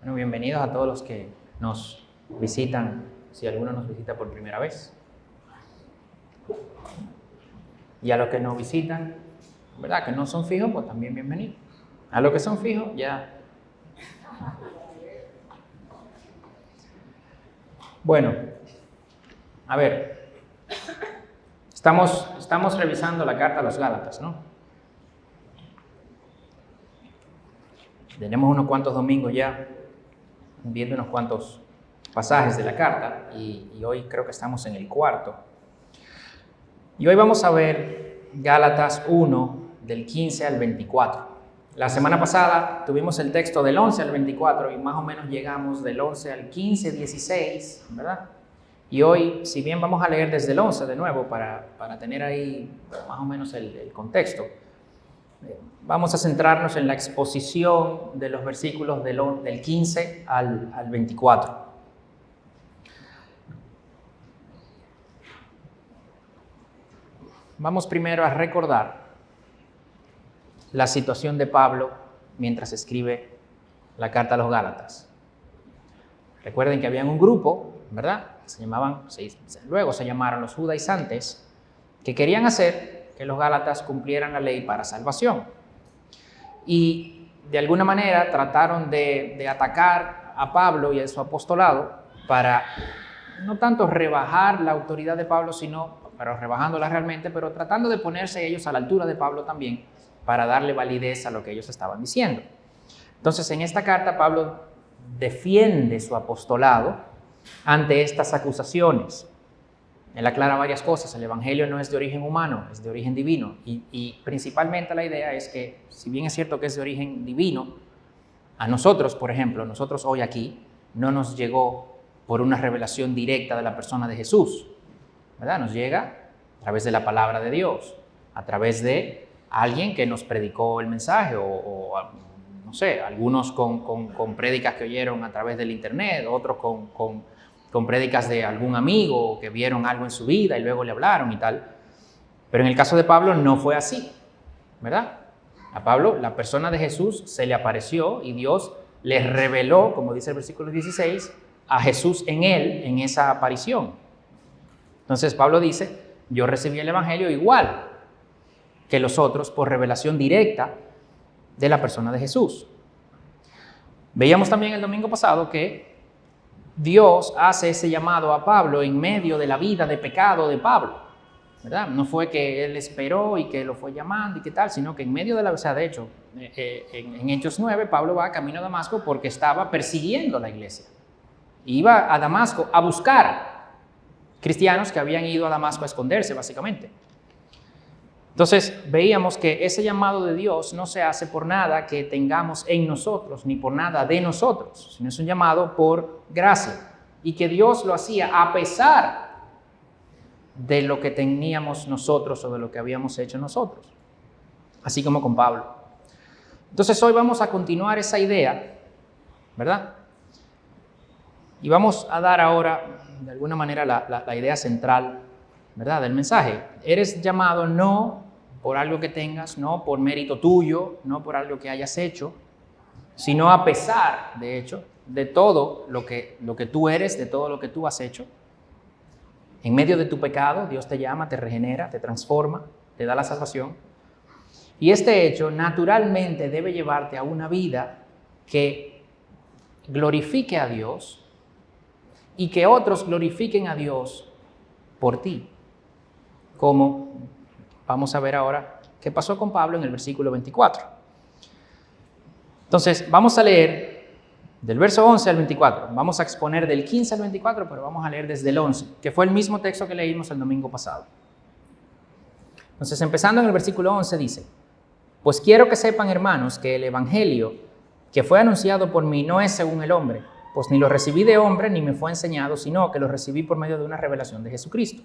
Bueno, bienvenidos a todos los que nos visitan, si alguno nos visita por primera vez. Y a los que nos visitan, ¿verdad? Que no son fijos, pues también bienvenidos. A los que son fijos, ya. Bueno, a ver, estamos revisando la carta a los Gálatas, ¿no? Tenemos unos cuantos domingos ya viendo unos cuantos pasajes de la carta y hoy creo que estamos en el cuarto. Y hoy vamos a ver Gálatas 1, del 15 al 24. La semana pasada tuvimos el texto del 11 al 24 y más o menos llegamos del 11 al 15, 16, ¿verdad? Y hoy, si bien vamos a leer desde el 11 de nuevo para tener ahí más o menos el contexto, vamos a centrarnos en la exposición de los versículos del 15 al 24. Vamos primero a recordar la situación de Pablo mientras escribe la carta a los Gálatas. Recuerden que había un grupo, ¿verdad? Luego se llamaron los judaizantes, que querían hacer que los Gálatas cumplieran la ley para salvación. Y de alguna manera trataron de atacar a Pablo y a su apostolado para no tanto rebajar la autoridad de Pablo, pero rebajándola realmente, pero tratando de ponerse ellos a la altura de Pablo también para darle validez a lo que ellos estaban diciendo. Entonces, en esta carta Pablo defiende su apostolado ante estas acusaciones. Él aclara varias cosas. El evangelio no es de origen humano, es de origen divino. Y principalmente la idea es que, si bien es cierto que es de origen divino, a nosotros, por ejemplo, nosotros hoy aquí, no nos llegó por una revelación directa de la persona de Jesús, ¿verdad? Nos llega a través de la palabra de Dios, a través de alguien que nos predicó el mensaje, o no sé, algunos con prédicas que oyeron a través del internet, otros con prédicas de algún amigo que vieron algo en su vida y luego le hablaron y tal. Pero en el caso de Pablo no fue así, ¿verdad? A Pablo, la persona de Jesús se le apareció y Dios le reveló, como dice el versículo 16, a Jesús en él, en esa aparición. Entonces Pablo dice, yo recibí el evangelio igual que los otros por revelación directa de la persona de Jesús. Veíamos también el domingo pasado que Dios hace ese llamado a Pablo en medio de la vida de pecado de Pablo, ¿verdad? No fue que él esperó y que lo fue llamando y qué tal, sino que en medio de la... O sea, de hecho, en Hechos 9, Pablo va camino a Damasco porque estaba persiguiendo la iglesia. Iba a Damasco a buscar cristianos que habían ido a Damasco a esconderse, básicamente. Entonces, veíamos que ese llamado de Dios no se hace por nada que tengamos en nosotros, ni por nada de nosotros, sino es un llamado por gracia. Y que Dios lo hacía a pesar de lo que teníamos nosotros o de lo que habíamos hecho nosotros. Así como con Pablo. Entonces, hoy vamos a continuar esa idea, ¿verdad? Y vamos a dar ahora, de alguna manera, la idea central, ¿verdad?, del mensaje. Eres llamado no por algo que tengas, no por mérito tuyo, no por algo que hayas hecho, sino a pesar, de hecho, de todo lo que tú eres, de todo lo que tú has hecho. En medio de tu pecado, Dios te llama, te regenera, te transforma, te da la salvación. Y este hecho naturalmente debe llevarte a una vida que glorifique a Dios y que otros glorifiquen a Dios por ti. Como vamos a ver ahora qué pasó con Pablo en el versículo 24. Entonces, vamos a leer del verso 11 al 24. Vamos a exponer del 15 al 24, pero vamos a leer desde el 11, que fue el mismo texto que leímos el domingo pasado. Entonces, empezando en el versículo 11, dice: Pues quiero que sepan, hermanos, que el evangelio que fue anunciado por mí no es según el hombre, pues ni lo recibí de hombre ni me fue enseñado, sino que lo recibí por medio de una revelación de Jesucristo.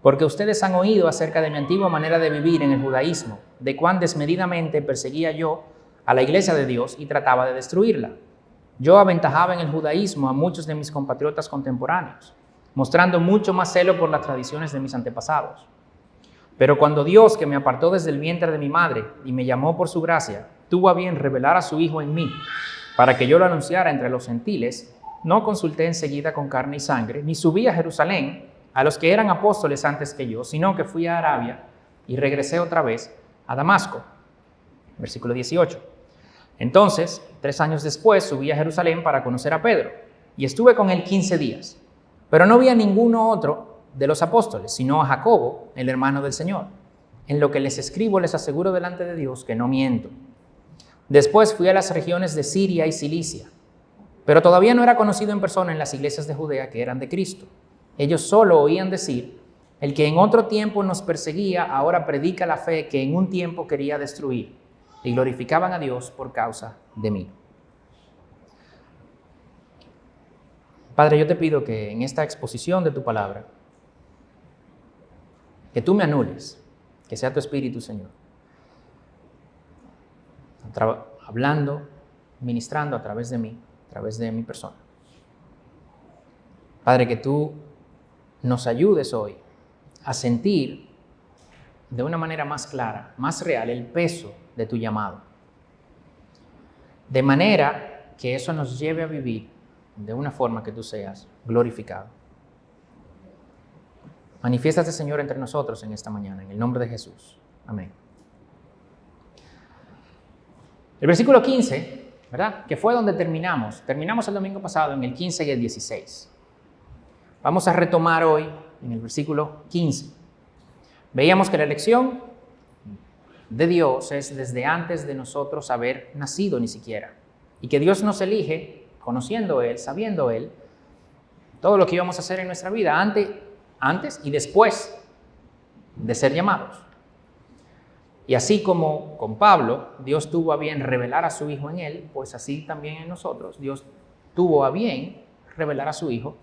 Porque ustedes han oído acerca de mi antigua manera de vivir en el judaísmo, de cuán desmedidamente perseguía yo a la iglesia de Dios y trataba de destruirla. Yo aventajaba en el judaísmo a muchos de mis compatriotas contemporáneos, mostrando mucho más celo por las tradiciones de mis antepasados. Pero cuando Dios, que me apartó desde el vientre de mi madre y me llamó por su gracia, tuvo a bien revelar a su Hijo en mí, para que yo lo anunciara entre los gentiles, no consulté enseguida con carne y sangre, ni subí a Jerusalén a los que eran apóstoles antes que yo, sino que fui a Arabia y regresé otra vez a Damasco. Versículo 18. Entonces, 3 años después, subí a Jerusalén para conocer a Pedro, y estuve con él 15 días. Pero no vi a ninguno otro de los apóstoles, sino a Jacobo, el hermano del Señor. En lo que les escribo, les aseguro delante de Dios que no miento. Después fui a las regiones de Siria y Cilicia, pero todavía no era conocido en persona en las iglesias de Judea que eran de Cristo. Ellos solo oían decir: el que en otro tiempo nos perseguía, ahora predica la fe que en un tiempo quería destruir, y glorificaban a Dios por causa de mí. Padre, yo te pido que en esta exposición de tu palabra, que tú me anules, que sea tu Espíritu, Señor, hablando, ministrando a través de mí, a través de mi persona. Padre, que tú nos ayudes hoy a sentir de una manera más clara, más real, el peso de tu llamado. De manera que eso nos lleve a vivir de una forma que tú seas glorificado. Manifiéstate, Señor, entre nosotros en esta mañana, en el nombre de Jesús. Amén. El versículo 15, ¿verdad? Que fue donde terminamos. Terminamos el domingo pasado en el 15 y el 16. Vamos a retomar hoy en el versículo 15. Veíamos que la elección de Dios es desde antes de nosotros haber nacido ni siquiera. Y que Dios nos elige, conociendo Él, sabiendo Él, todo lo que íbamos a hacer en nuestra vida, antes y después de ser llamados. Y así como con Pablo, Dios tuvo a bien revelar a su Hijo en él, pues así también en nosotros, Dios tuvo a bien revelar a su Hijo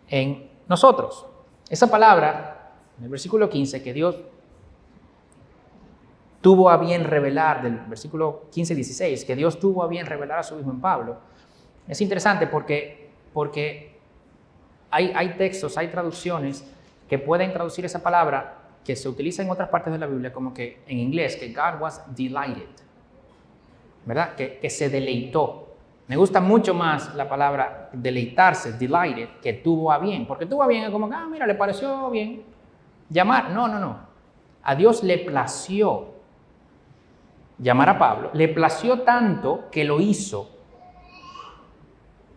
en nosotros. Esa palabra, en el versículo 15, que Dios tuvo a bien revelar, del versículo 15-16, que Dios tuvo a bien revelar a su Hijo en Pablo, es interesante porque hay textos, hay traducciones que pueden traducir esa palabra que se utiliza en otras partes de la Biblia, como que en inglés, que God was delighted, ¿verdad? Que se deleitó. Me gusta mucho más la palabra deleitarse, delighted, que tuvo a bien, porque tuvo a bien es como, mira, le pareció bien llamar. No. A Dios le plació llamar a Pablo, le plació tanto que lo hizo.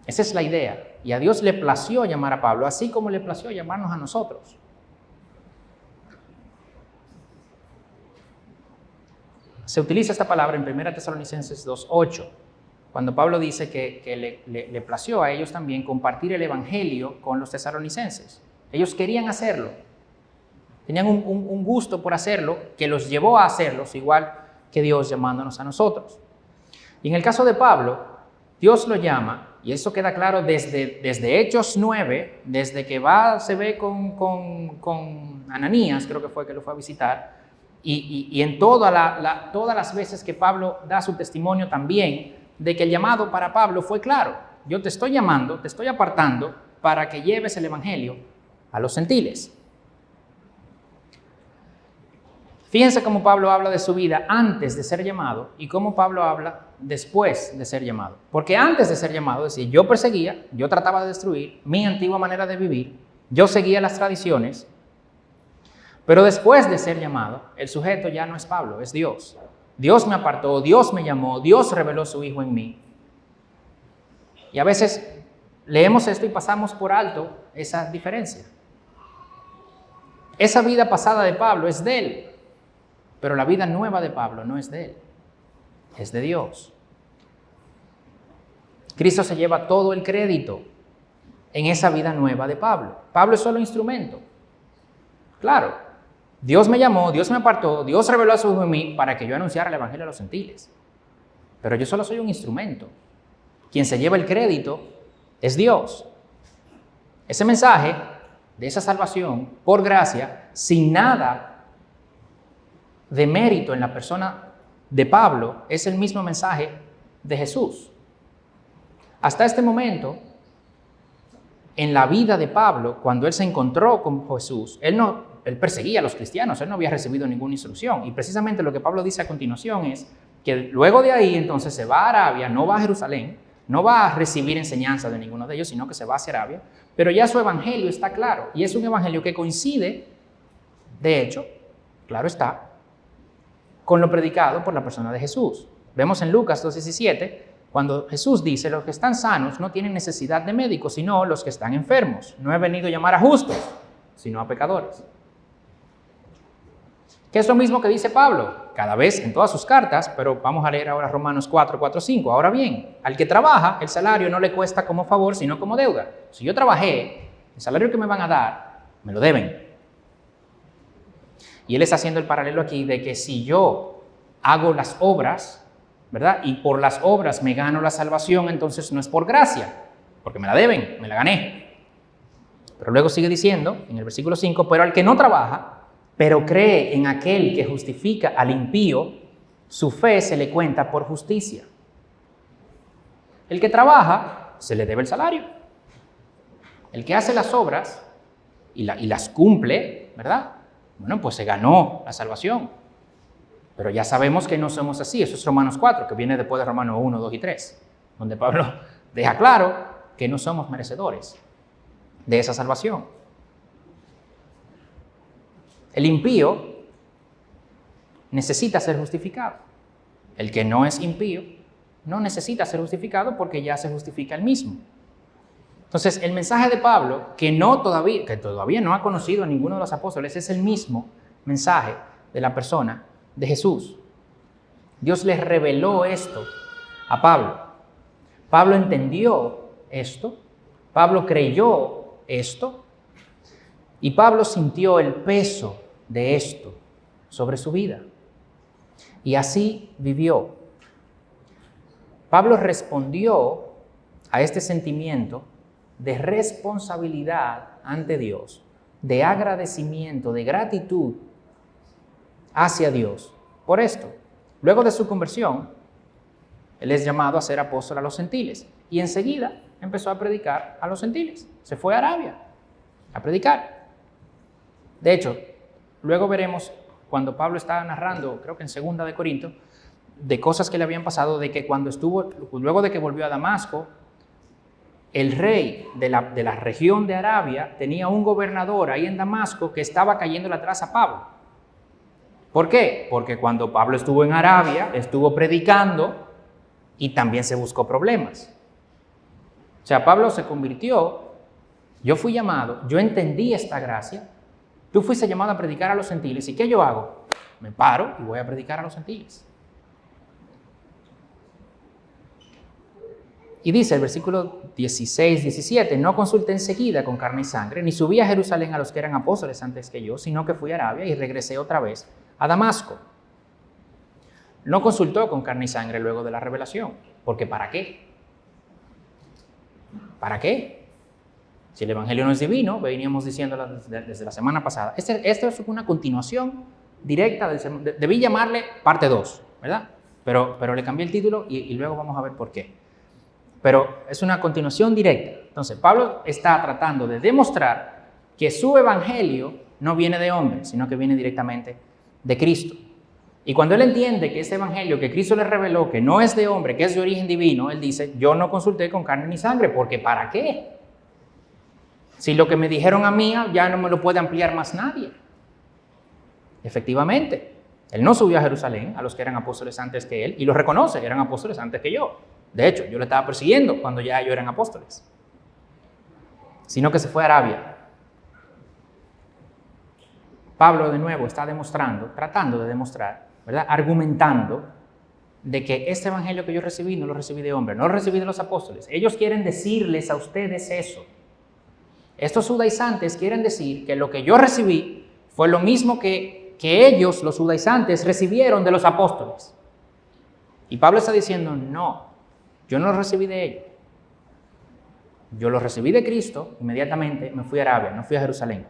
Esa es la idea. Y a Dios le plació llamar a Pablo, así como le plació llamarnos a nosotros. Se utiliza esta palabra en 1 Tesalonicenses 2:8, cuando Pablo dice que le plació a ellos también compartir el evangelio con los tesalonicenses. Ellos querían hacerlo, tenían un gusto por hacerlo que los llevó a hacerlos, igual que Dios llamándonos a nosotros. Y en el caso de Pablo, Dios lo llama, y eso queda claro desde Hechos 9, desde que se ve con Ananías, creo que fue que lo fue a visitar, y en todas las veces que Pablo da su testimonio también, de que el llamado para Pablo fue claro. Yo te estoy llamando, te estoy apartando para que lleves el evangelio a los gentiles. Fíjense cómo Pablo habla de su vida antes de ser llamado y cómo Pablo habla después de ser llamado. Porque antes de ser llamado, es decir, yo perseguía, yo trataba de destruir mi antigua manera de vivir, yo seguía las tradiciones, pero después de ser llamado, el sujeto ya no es Pablo, es Dios. Dios me apartó, Dios me llamó, Dios reveló su Hijo en mí. Y a veces leemos esto y pasamos por alto esa diferencia. Esa vida pasada de Pablo es de él, pero la vida nueva de Pablo no es de él, es de Dios. Cristo se lleva todo el crédito en esa vida nueva de Pablo. Pablo es solo instrumento. Claro, Dios me llamó, Dios me apartó, Dios reveló a su Hijo en mí para que yo anunciara el evangelio a los gentiles. Pero yo solo soy un instrumento. Quien se lleva el crédito es Dios. Ese mensaje de esa salvación, por gracia, sin nada de mérito en la persona de Pablo, es el mismo mensaje de Jesús. Hasta este momento, en la vida de Pablo, cuando él se encontró con Jesús, él perseguía a los cristianos, él no había recibido ninguna instrucción. Y precisamente lo que Pablo dice a continuación es, que luego de ahí entonces se va a Arabia, no va a Jerusalén, no va a recibir enseñanza de ninguno de ellos, sino que se va hacia Arabia, pero ya su evangelio está claro, y es un evangelio que coincide, de hecho, claro está, con lo predicado por la persona de Jesús. Vemos en Lucas 2:17, cuando Jesús dice, los que están sanos no tienen necesidad de médicos, sino los que están enfermos. No he venido a llamar a justos, sino a pecadores. ¿Qué es lo mismo que dice Pablo? Cada vez en todas sus cartas, pero vamos a leer ahora Romanos 4:4-5. Ahora bien, al que trabaja, el salario no le cuesta como favor, sino como deuda. Si yo trabajé, el salario que me van a dar, me lo deben. Y él está haciendo el paralelo aquí de que si yo hago las obras, ¿verdad? Y por las obras me gano la salvación, entonces no es por gracia, porque me la deben, me la gané. Pero luego sigue diciendo, en el versículo 5, pero al que no trabaja, pero cree en aquel que justifica al impío, su fe se le cuenta por justicia. El que trabaja, se le debe el salario. El que hace las obras y las cumple, ¿verdad? Bueno, pues se ganó la salvación. Pero ya sabemos que no somos así. Eso es Romanos 4, que viene después de Romanos 1, 2 y 3, donde Pablo deja claro que no somos merecedores de esa salvación. El impío necesita ser justificado. El que no es impío no necesita ser justificado porque ya se justifica él mismo. Entonces, el mensaje de Pablo, que todavía no ha conocido a ninguno de los apóstoles, es el mismo mensaje de la persona de Jesús. Dios les reveló esto a Pablo. Pablo entendió esto. Pablo creyó esto. Y Pablo sintió el peso de esto sobre su vida. Y así vivió. Pablo respondió a este sentimiento de responsabilidad ante Dios, de agradecimiento, de gratitud hacia Dios por esto. Luego de su conversión, él es llamado a ser apóstol a los gentiles y enseguida empezó a predicar a los gentiles. Se fue a Arabia a predicar. De hecho, luego veremos cuando Pablo estaba narrando, creo que en 2 de Corinto, de cosas que le habían pasado, de que luego de que volvió a Damasco, el rey de la región de Arabia tenía un gobernador ahí en Damasco que estaba cayéndole atrás a Pablo. ¿Por qué? Porque cuando Pablo estuvo en Arabia, estuvo predicando y también se buscó problemas. O sea, Pablo se convirtió, yo fui llamado, yo entendí esta gracia, tú fuiste llamado a predicar a los gentiles, ¿y qué yo hago? Me paro y voy a predicar a los gentiles. Y dice el versículo 16, 17, no consulté enseguida con carne y sangre, ni subí a Jerusalén a los que eran apóstoles antes que yo, sino que fui a Arabia y regresé otra vez a Damasco. No consultó con carne y sangre luego de la revelación, porque ¿para qué? ¿Para qué? Si el evangelio no es divino, veníamos diciendo desde la semana pasada. Esto es una continuación directa, debí llamarle parte 2, ¿verdad? Pero le cambié el título y luego vamos a ver por qué. Pero es una continuación directa. Entonces, Pablo está tratando de demostrar que su evangelio no viene de hombre, sino que viene directamente de Cristo. Y cuando él entiende que ese evangelio que Cristo le reveló, que no es de hombre, que es de origen divino, él dice, yo no consulté con carne ni sangre, porque ¿para qué? Si lo que me dijeron a mí ya no me lo puede ampliar más nadie. Efectivamente, él no subió a Jerusalén a los que eran apóstoles antes que él, y los reconoce, eran apóstoles antes que yo. De hecho, yo le estaba persiguiendo cuando ya ellos eran apóstoles. Sino que se fue a Arabia. Pablo de nuevo está tratando de demostrar, ¿verdad? Argumentando de que este evangelio que yo recibí no lo recibí de hombre, no lo recibí de los apóstoles. Ellos quieren decirles a ustedes eso. Estos judaizantes quieren decir que lo que yo recibí fue lo mismo que ellos, los judaizantes, recibieron de los apóstoles. Y Pablo está diciendo, no, yo no lo recibí de ellos. Yo lo recibí de Cristo, inmediatamente me fui a Arabia, no fui a Jerusalén.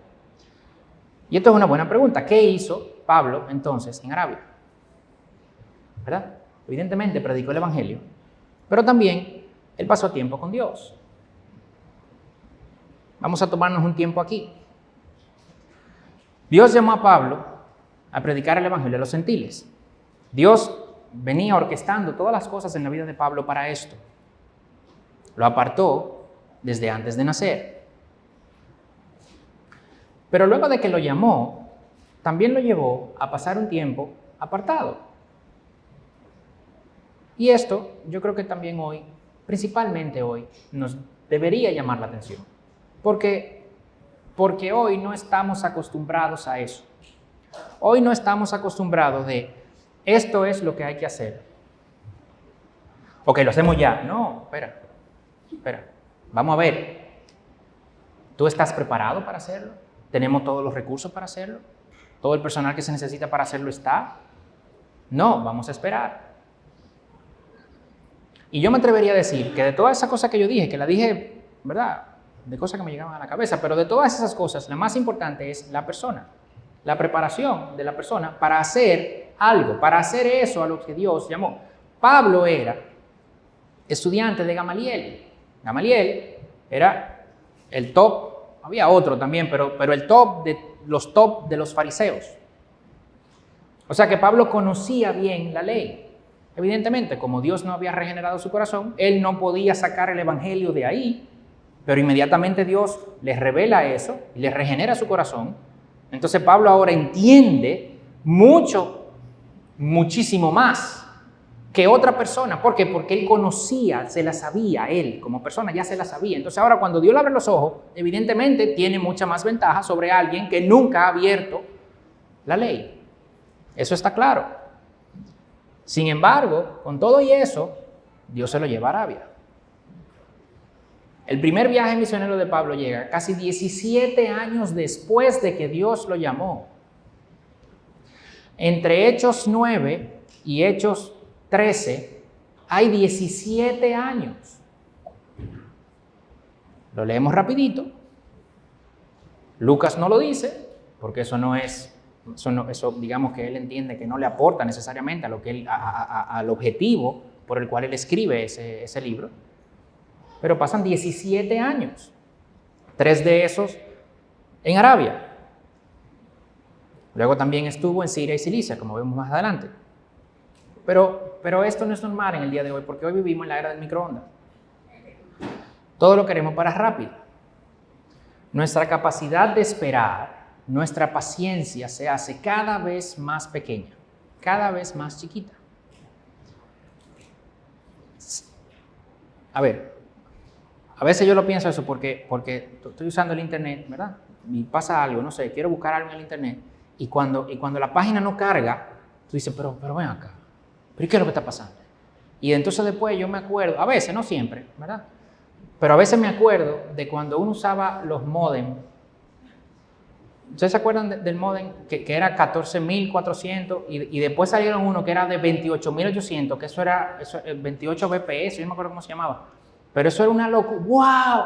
Y esto es una buena pregunta. ¿Qué hizo Pablo entonces en Arabia? ¿Verdad? Evidentemente predicó el evangelio, pero también él pasó tiempo con Dios. Vamos a tomarnos un tiempo aquí. Dios llamó a Pablo a predicar el evangelio a los gentiles. Dios venía orquestando todas las cosas en la vida de Pablo para esto. Lo apartó desde antes de nacer. Pero luego de que lo llamó, también lo llevó a pasar un tiempo apartado. Y esto yo creo que también hoy, principalmente hoy, nos debería llamar la atención. Porque hoy no estamos acostumbrados a eso. Hoy no estamos acostumbrados de esto es lo que hay que hacer. Ok, lo hacemos ya. No, espera. Vamos a ver. ¿Tú estás preparado para hacerlo? ¿Tenemos todos los recursos para hacerlo? ¿Todo el personal que se necesita para hacerlo está? No, vamos a esperar. Y yo me atrevería a decir que de todas esas cosas que yo dije, que la dije, ¿verdad?, de cosas que me llegaban a la cabeza, pero de todas esas cosas, la más importante es la persona, la preparación de la persona para hacer algo, para hacer eso a lo que Dios llamó. Pablo era estudiante de Gamaliel. Gamaliel era el top, había otro también, pero el top de los fariseos. O sea que Pablo conocía bien la ley. Evidentemente, como Dios no había regenerado su corazón, él no podía sacar el evangelio de ahí, pero inmediatamente Dios les revela eso y les regenera su corazón. Entonces Pablo ahora entiende muchísimo más que otra persona. ¿Por qué? Porque él conocía, se la sabía, él como persona ya se la sabía. Entonces ahora cuando Dios le abre los ojos, evidentemente tiene mucha más ventaja sobre alguien que nunca ha abierto la ley. Eso está claro. Sin embargo, con todo y eso, Dios se lo lleva a Arabia. El primer viaje misionero de Pablo llega casi 17 años después de que Dios lo llamó. Entre Hechos 9 y Hechos 13 hay 17 años. Lo leemos rapidito. Lucas no lo dice, porque eso digamos que él entiende que no le aporta necesariamente al objetivo por el cual él escribe ese libro. Pero pasan 17 años, 3 de esos en Arabia. Luego también estuvo en Siria y Cilicia, como vemos más adelante. Pero esto no es normal en el día de hoy, porque hoy vivimos en la era del microondas. Todo lo queremos para rápido. Nuestra capacidad de esperar, nuestra paciencia se hace cada vez más pequeña, cada vez más chiquita. A veces yo lo pienso eso porque estoy usando el internet, ¿verdad? Y pasa algo, no sé, quiero buscar algo en el internet y cuando la página no carga, tú dices, pero ven acá, ¿pero qué es lo que está pasando? Y entonces después yo me acuerdo, a veces, no siempre, ¿verdad? Pero a veces me acuerdo de cuando uno usaba los módems. ¿Ustedes se acuerdan del módem que era 14.400 y después salieron uno que era de 28.800, que eso era 28 BPS, yo no me acuerdo cómo se llamaba? Pero eso era una locura. ¡Wow!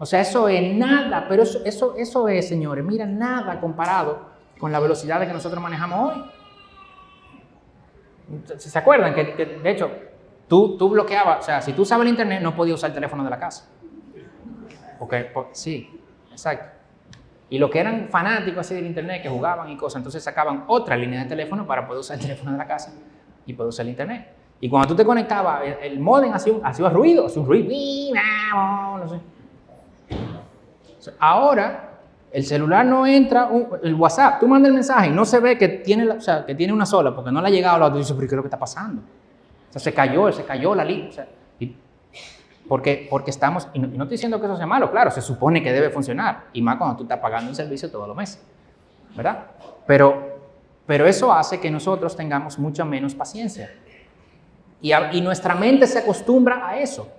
O sea, eso es nada, pero eso es, señores, mira, nada comparado con la velocidad de que nosotros manejamos hoy. ¿Se acuerdan? Que de hecho, tú bloqueabas, o sea, si tú usabas el internet, no podías usar el teléfono de la casa. Sí, exacto. Y los que eran fanáticos así del internet, que jugaban y cosas, entonces sacaban otra línea de teléfono para poder usar el teléfono de la casa y poder usar el internet. Y cuando tú te conectabas, el módem hacía ruido, no sé. Ahora, el celular no entra, el WhatsApp, tú mandas el mensaje y no se ve que tiene una sola, porque no le ha llegado a la otra. Y dices, pero ¿qué es lo que está pasando? O sea, se cayó la línea. O sea, porque estamos, y no estoy diciendo que eso sea malo, claro, se supone que debe funcionar, y más cuando tú estás pagando un servicio todos los meses, ¿verdad? Pero eso hace que nosotros tengamos mucha menos paciencia. Y nuestra mente se acostumbra a eso,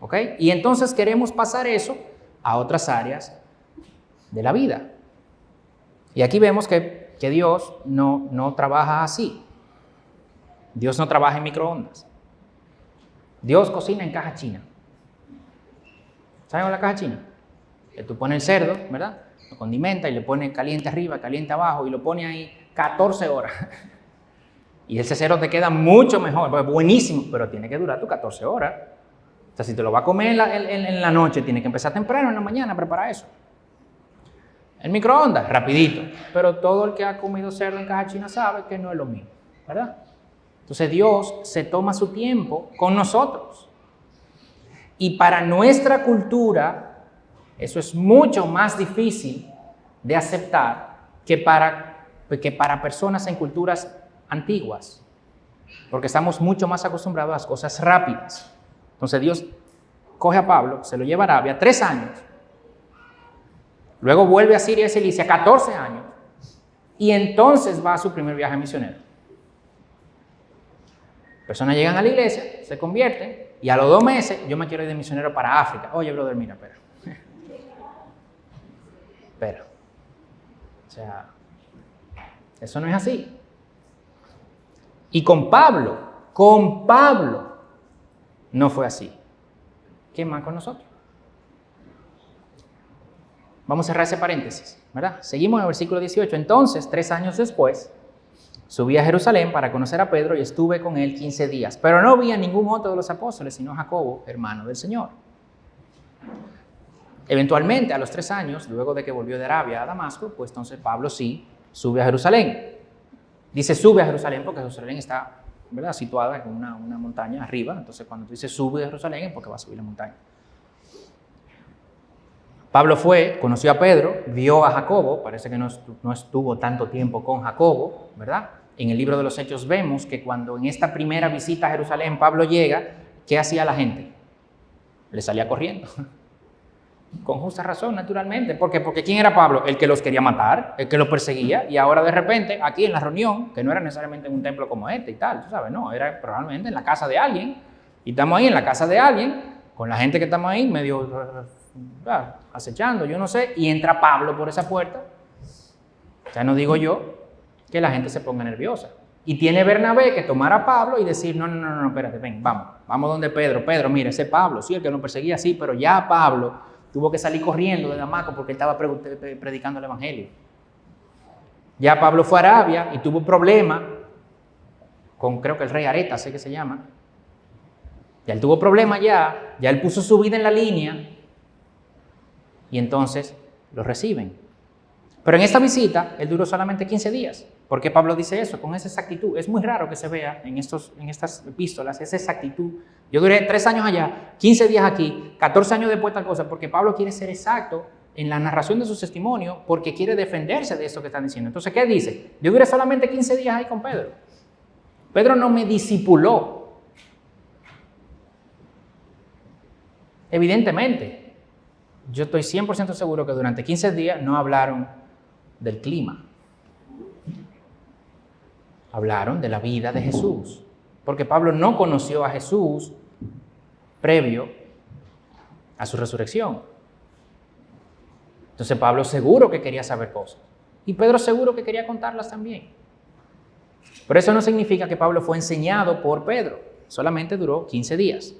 ¿ok? Y entonces queremos pasar eso a otras áreas de la vida. Y aquí vemos que Dios no trabaja así. Dios no trabaja en microondas. Dios cocina en caja china. ¿Saben la caja china? Que tú pones el cerdo, ¿verdad? Lo condimenta y le pones caliente arriba, caliente abajo y lo pones ahí 14 horas. Y ese cerdo te queda mucho mejor, buenísimo, pero tiene que durar tus 14 horas. O sea, si te lo vas a comer en la noche, tienes que empezar temprano en la mañana a preparar eso. El microondas, rapidito. Pero todo el que ha comido cerdo en caja china sabe que no es lo mismo, ¿verdad? Entonces Dios se toma su tiempo con nosotros. Y para nuestra cultura, eso es mucho más difícil de aceptar que para personas en culturas antiguas. Porque estamos mucho más acostumbrados a las cosas rápidas. Entonces Dios coge a Pablo, se lo lleva a Arabia 3 años. Luego vuelve a Siria y Cilicia 14 años. Y entonces va a su primer viaje misionero. Personas llegan a la iglesia, se convierten, y a los 2 meses, yo me quiero ir de misionero para África. Oye, brother, mira, espera. Espera. O sea, eso no es así. Y con Pablo, no fue así. ¿Qué más con nosotros? Vamos a cerrar ese paréntesis, ¿verdad? Seguimos en el versículo 18. Entonces, 3 años después, subí a Jerusalén para conocer a Pedro y estuve con él 15 días. Pero no vi a ningún otro de los apóstoles, sino a Jacobo, hermano del Señor. Eventualmente, a los 3 años, luego de que volvió de Arabia a Damasco, pues entonces Pablo sí sube a Jerusalén. Dice sube a Jerusalén porque Jerusalén está, ¿verdad?, situada en una montaña arriba. Entonces, cuando tú dices sube a Jerusalén es porque va a subir la montaña. Pablo fue, conoció a Pedro, vio a Jacobo, parece que no estuvo tanto tiempo con Jacobo, ¿verdad? En el libro de los Hechos vemos que cuando en esta primera visita a Jerusalén Pablo llega, ¿qué hacía la gente? Le salía corriendo. Con justa razón, naturalmente. ¿Por qué? Porque ¿quién era Pablo? El que los quería matar, el que los perseguía, y ahora de repente, aquí en la reunión, que no era necesariamente en un templo como este y tal, tú sabes, no, era probablemente en la casa de alguien, y estamos ahí en la casa de alguien, con la gente que estamos ahí, medio acechando, yo no sé, y entra Pablo por esa puerta. Ya no digo yo que la gente se ponga nerviosa. Y tiene Bernabé que tomar a Pablo y decir, no, espérate, ven, vamos donde Pedro. Pedro, mira, ese Pablo, sí, el que nos perseguía, sí, pero ya Pablo tuvo que salir corriendo de Damasco porque él estaba predicando el evangelio. Ya Pablo fue a Arabia y tuvo problemas con, creo que el rey Aretas, sé que se llama. Ya él tuvo problemas ya él puso su vida en la línea y entonces lo reciben. Pero en esta visita, él duró solamente 15 días. ¿Por qué Pablo dice eso? Con esa exactitud. Es muy raro que se vea en estas epístolas esa exactitud. Yo duré 3 años allá, 15 días aquí, 14 años después tal cosa, porque Pablo quiere ser exacto en la narración de sus testimonios, porque quiere defenderse de esto que están diciendo. Entonces, ¿qué dice? Yo duré solamente 15 días ahí con Pedro. Pedro no me discipuló. Evidentemente, yo estoy 100% seguro que durante 15 días no hablaron del clima. Hablaron de la vida de Jesús, porque Pablo no conoció a Jesús previo a su resurrección. Entonces Pablo seguro que quería saber cosas, y Pedro seguro que quería contarlas también. Pero eso no significa que Pablo fue enseñado por Pedro, solamente duró 15 días.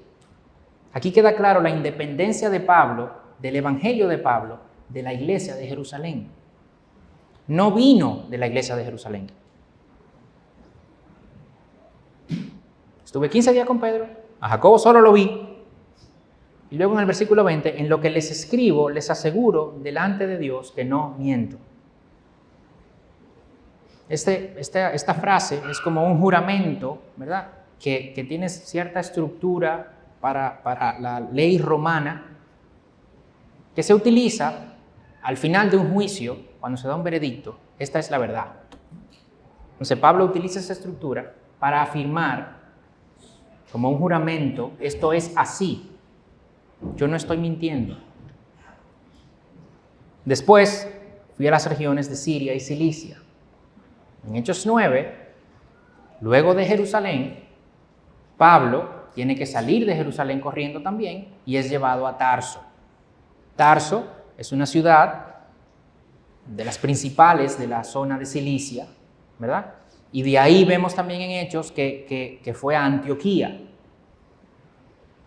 Aquí queda claro la independencia de Pablo, del evangelio de Pablo, de la iglesia de Jerusalén. No vino de la iglesia de Jerusalén. Estuve 15 días con Pedro, a Jacobo solo lo vi. Y luego en el versículo 20, en lo que les escribo, les aseguro delante de Dios que no miento. Esta frase es como un juramento, ¿verdad? Que tiene cierta estructura para la ley romana, que se utiliza al final de un juicio, cuando se da un veredicto. Esta es la verdad. Entonces Pablo utiliza esa estructura para afirmar como un juramento, esto es así, yo no estoy mintiendo. Después fui a las regiones de Siria y Cilicia. En Hechos 9, luego de Jerusalén, Pablo tiene que salir de Jerusalén corriendo también y es llevado a Tarso. Tarso es una ciudad de las principales de la zona de Cilicia, ¿verdad? Y de ahí vemos también en Hechos que fue a Antioquía,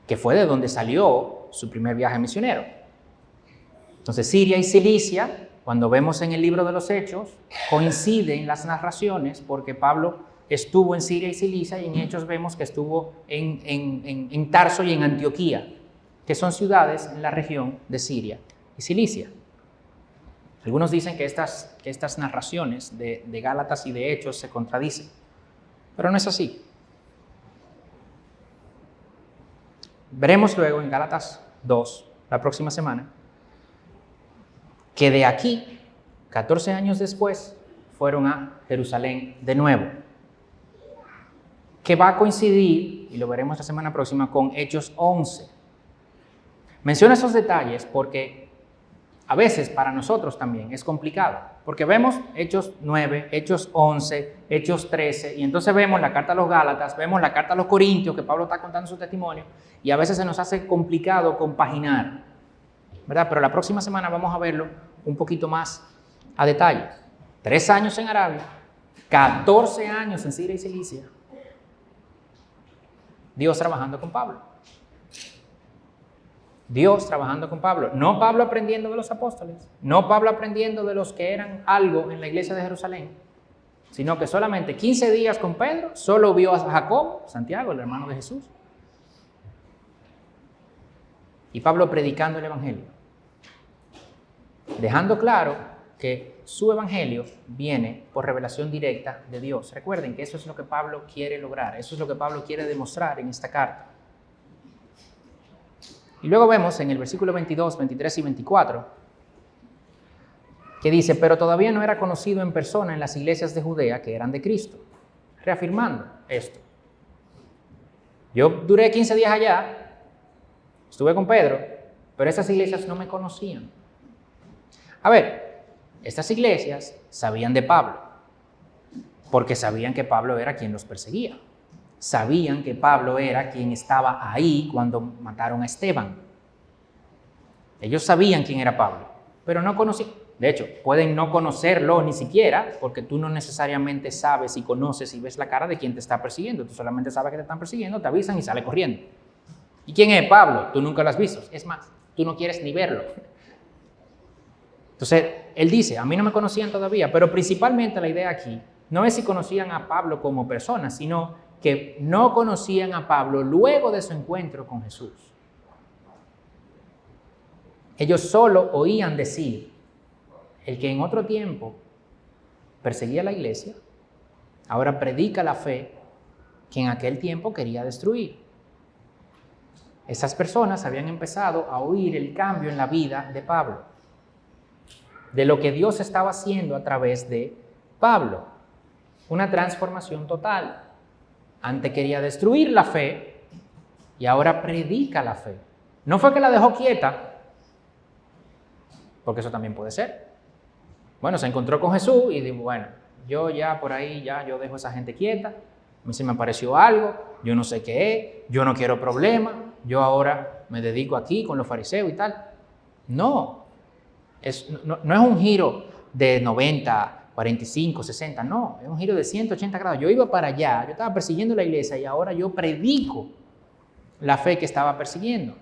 que fue de donde salió su primer viaje misionero. Entonces Siria y Cilicia, cuando vemos en el libro de los Hechos, coinciden las narraciones porque Pablo estuvo en Siria y Cilicia y en Hechos vemos que estuvo en Tarso y en Antioquía, que son ciudades en la región de Siria y Cilicia. Algunos dicen que estas narraciones de Gálatas y de Hechos se contradicen, pero no es así. Veremos luego en Gálatas 2, la próxima semana, que de aquí, 14 años después, fueron a Jerusalén de nuevo, que va a coincidir, y lo veremos la semana próxima, con Hechos 11. Menciono esos detalles porque a veces para nosotros también es complicado, porque vemos Hechos 9, Hechos 11, Hechos 13, y entonces vemos la carta a los Gálatas, vemos la carta a los Corintios, que Pablo está contando su testimonio, y a veces se nos hace complicado compaginar, ¿verdad? Pero la próxima semana vamos a verlo un poquito más a detalle. 3 años en Arabia, 14 años en Siria y Cilicia, Dios trabajando con Pablo. Dios trabajando con Pablo. No Pablo aprendiendo de los apóstoles, no Pablo aprendiendo de los que eran algo en la iglesia de Jerusalén, sino que solamente 15 días con Pedro, solo vio a Jacobo, Santiago, el hermano de Jesús, y Pablo predicando el evangelio, dejando claro que su evangelio viene por revelación directa de Dios. Recuerden que eso es lo que Pablo quiere lograr, eso es lo que Pablo quiere demostrar en esta carta. Y luego vemos en el versículo 22, 23 y 24, que dice, pero todavía no era conocido en persona en las iglesias de Judea que eran de Cristo, reafirmando esto. Yo duré 15 días allá, estuve con Pedro, pero esas iglesias no me conocían. A ver, estas iglesias sabían de Pablo, porque sabían que Pablo era quien los perseguía. Sabían que Pablo era quien estaba ahí cuando mataron a Esteban. Ellos sabían quién era Pablo, pero no conocían. De hecho, pueden no conocerlo ni siquiera, porque tú no necesariamente sabes y conoces y ves la cara de quien te está persiguiendo. Tú solamente sabes que te están persiguiendo, te avisan y sale corriendo. ¿Y quién es Pablo? Tú nunca lo has visto. Es más, tú no quieres ni verlo. Entonces, él dice, a mí no me conocían todavía, pero principalmente la idea aquí no es si conocían a Pablo como persona, sino que no conocían a Pablo luego de su encuentro con Jesús. Ellos solo oían decir, el que en otro tiempo perseguía la iglesia, ahora predica la fe que en aquel tiempo quería destruir. Esas personas habían empezado a oír el cambio en la vida de Pablo, de lo que Dios estaba haciendo a través de Pablo, una transformación total. Antes quería destruir la fe y ahora predica la fe. No fue que la dejó quieta, porque eso también puede ser. Bueno, se encontró con Jesús y dijo, bueno, yo ya por ahí, yo dejo a esa gente quieta, a mí se me apareció algo, yo no sé qué es, yo no quiero problemas, yo ahora me dedico aquí con los fariseos y tal. No es un giro de 90, 45, 60, no, es un giro de 180 grados. Yo iba para allá, yo estaba persiguiendo la iglesia y ahora yo predico la fe que estaba persiguiendo.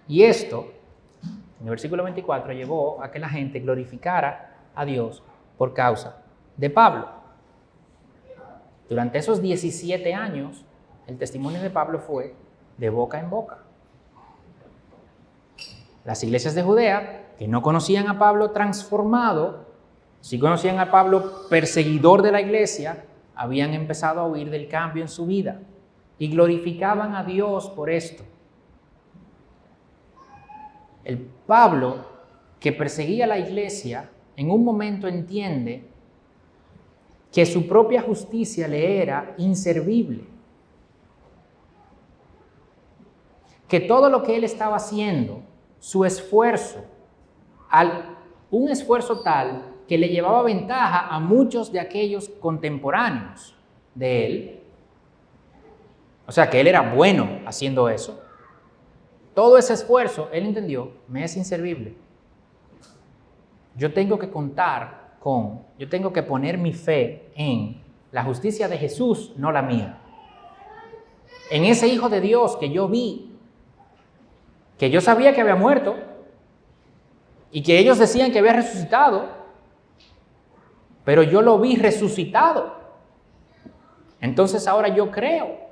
Y esto, en el versículo 24, llevó a que la gente glorificara a Dios por causa de Pablo. Durante esos 17 años, el testimonio de Pablo fue de boca en boca. Las iglesias de Judea, que no conocían a Pablo transformado, sí conocían a Pablo perseguidor de la iglesia, habían empezado a oír del cambio en su vida y glorificaban a Dios por esto. El Pablo, que perseguía la iglesia, en un momento entiende que su propia justicia le era inservible, que todo lo que él estaba haciendo, su esfuerzo, un esfuerzo tal que le llevaba ventaja a muchos de aquellos contemporáneos de él, o sea que él era bueno haciendo eso, todo ese esfuerzo, él entendió, me es inservible. Yo tengo que yo tengo que poner mi fe en la justicia de Jesús, no la mía. En ese Hijo de Dios que yo vi, que yo sabía que había muerto y que ellos decían que había resucitado, pero yo lo vi resucitado. Entonces ahora yo creo.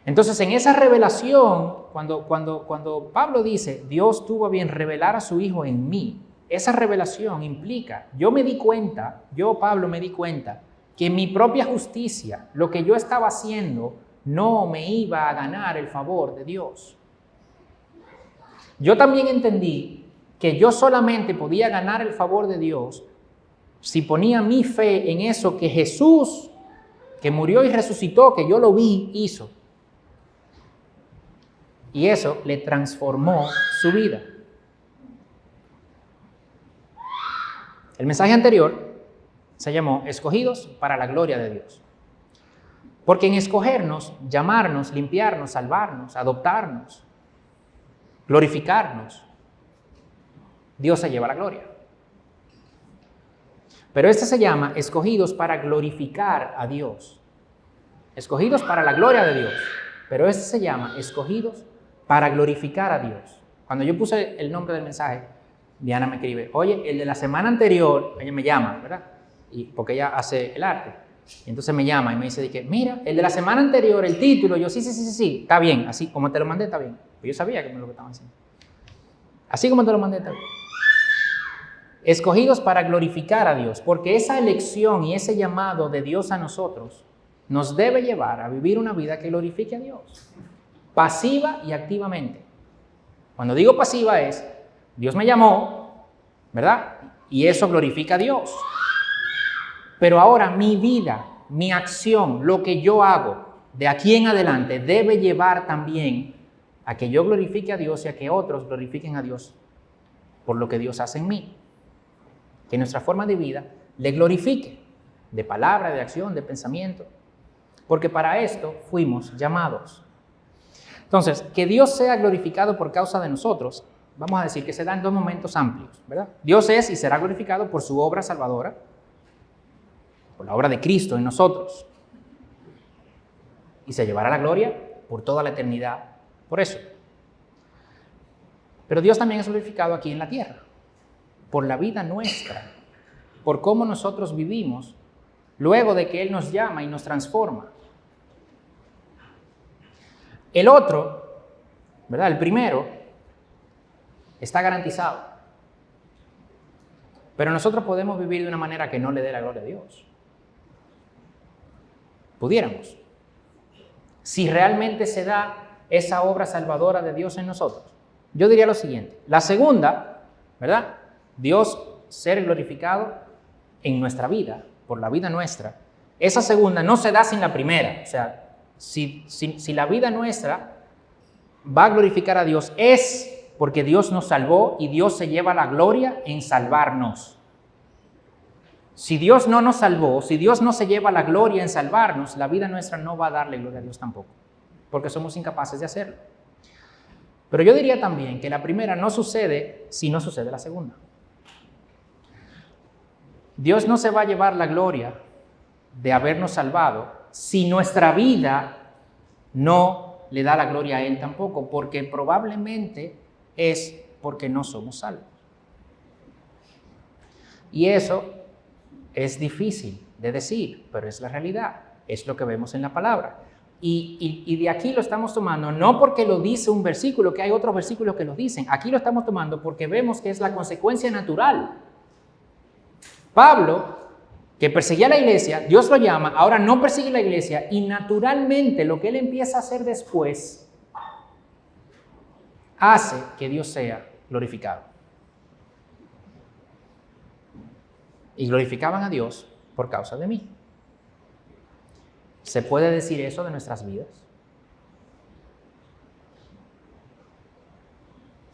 Entonces en esa revelación, cuando Pablo dice, Dios tuvo a bien revelar a su Hijo en mí, esa revelación implica, Pablo me di cuenta que mi propia justicia, lo que yo estaba haciendo, no me iba a ganar el favor de Dios. Yo también entendí que yo solamente podía ganar el favor de Dios si ponía mi fe en eso que Jesús, que murió y resucitó, que yo lo vi, hizo. Y eso le transformó su vida. El mensaje anterior se llamó Escogidos para la gloria de Dios. Porque en escogernos, llamarnos, limpiarnos, salvarnos, adoptarnos, glorificarnos, Dios se lleva la gloria. Pero este se llama escogidos para glorificar a Dios. Escogidos para la gloria de Dios. Pero este se llama escogidos para glorificar a Dios. Cuando yo puse el nombre del mensaje, Diana me escribe, oye, el de la semana anterior, ella me llama, ¿verdad? Porque ella hace el arte. Y entonces me llama y me dice, mira, el de la semana anterior, el título, yo sí, está bien, así como te lo mandé, está bien. Pues yo sabía que me lo estaban haciendo. Así como te lo mandé, está bien. Escogidos para glorificar a Dios, porque esa elección y ese llamado de Dios a nosotros nos debe llevar a vivir una vida que glorifique a Dios, pasiva y activamente. Cuando digo pasiva es, Dios me llamó, ¿verdad? Y eso glorifica a Dios. Pero ahora mi vida, mi acción, lo que yo hago de aquí en adelante debe llevar también a que yo glorifique a Dios y a que otros glorifiquen a Dios por lo que Dios hace en mí. Que nuestra forma de vida le glorifique, de palabra, de acción, de pensamiento. Porque para esto fuimos llamados. Entonces, que Dios sea glorificado por causa de nosotros, vamos a decir que se da en dos momentos amplios, ¿verdad? Dios es y será glorificado por su obra salvadora, por la obra de Cristo en nosotros. Y se llevará la gloria por toda la eternidad, por eso. Pero Dios también es glorificado aquí en la tierra, por la vida nuestra, por cómo nosotros vivimos, luego de que Él nos llama y nos transforma. El otro, ¿verdad? El primero, está garantizado. Pero nosotros podemos vivir de una manera que no le dé la gloria a Dios. Pudiéramos. Si realmente se da esa obra salvadora de Dios en nosotros. Yo diría lo siguiente. La segunda, ¿verdad? Dios ser glorificado en nuestra vida, por la vida nuestra. Esa segunda no se da sin la primera. O sea, si la vida nuestra va a glorificar a Dios, es porque Dios nos salvó y Dios se lleva la gloria en salvarnos. Si Dios no nos salvó, si Dios no se lleva la gloria en salvarnos, la vida nuestra no va a darle gloria a Dios tampoco, porque somos incapaces de hacerlo. Pero yo diría también que la primera no sucede si no sucede la segunda. Dios no se va a llevar la gloria de habernos salvado si nuestra vida no le da la gloria a Él tampoco, porque probablemente es porque no somos salvos. Y eso es difícil de decir, pero es la realidad, es lo que vemos en la palabra. Y de aquí lo estamos tomando, no porque lo dice un versículo, que hay otros versículos que lo dicen, aquí lo estamos tomando porque vemos que es la consecuencia natural. Pablo, que perseguía a la iglesia, Dios lo llama, ahora no persigue la iglesia, y naturalmente lo que él empieza a hacer después hace que Dios sea glorificado. Y glorificaban a Dios por causa de mí. ¿Se puede decir eso de nuestras vidas?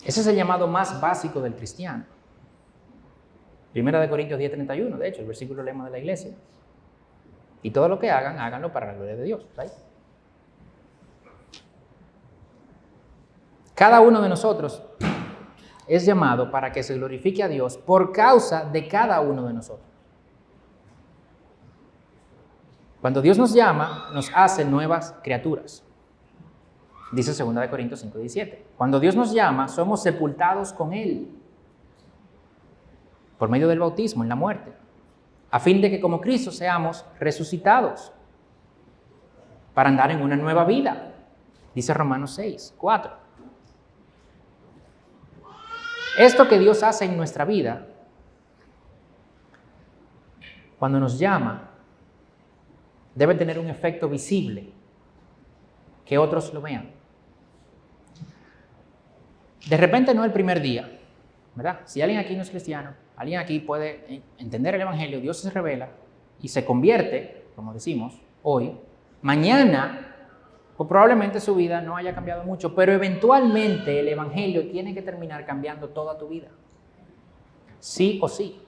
Ese es el llamado más básico del cristiano. 1 Corintios 10:31, de hecho, el versículo lema de la iglesia. Y todo lo que hagan, háganlo para la gloria de Dios. ¿Right? Cada uno de nosotros es llamado para que se glorifique a Dios por causa de cada uno de nosotros. Cuando Dios nos llama, nos hace nuevas criaturas. Dice 2 Corintios 5:17. Cuando Dios nos llama, somos sepultados con Él por medio del bautismo en la muerte, a fin de que como Cristo seamos resucitados para andar en una nueva vida. Dice Romanos 6:4. Esto que Dios hace en nuestra vida, cuando nos llama, debe tener un efecto visible, que otros lo vean. De repente no el primer día, ¿verdad? Si alguien aquí no es cristiano, alguien aquí puede entender el Evangelio, Dios se revela y se convierte, como decimos, hoy, mañana, pues probablemente su vida no haya cambiado mucho, pero eventualmente el Evangelio tiene que terminar cambiando toda tu vida. Sí o sí.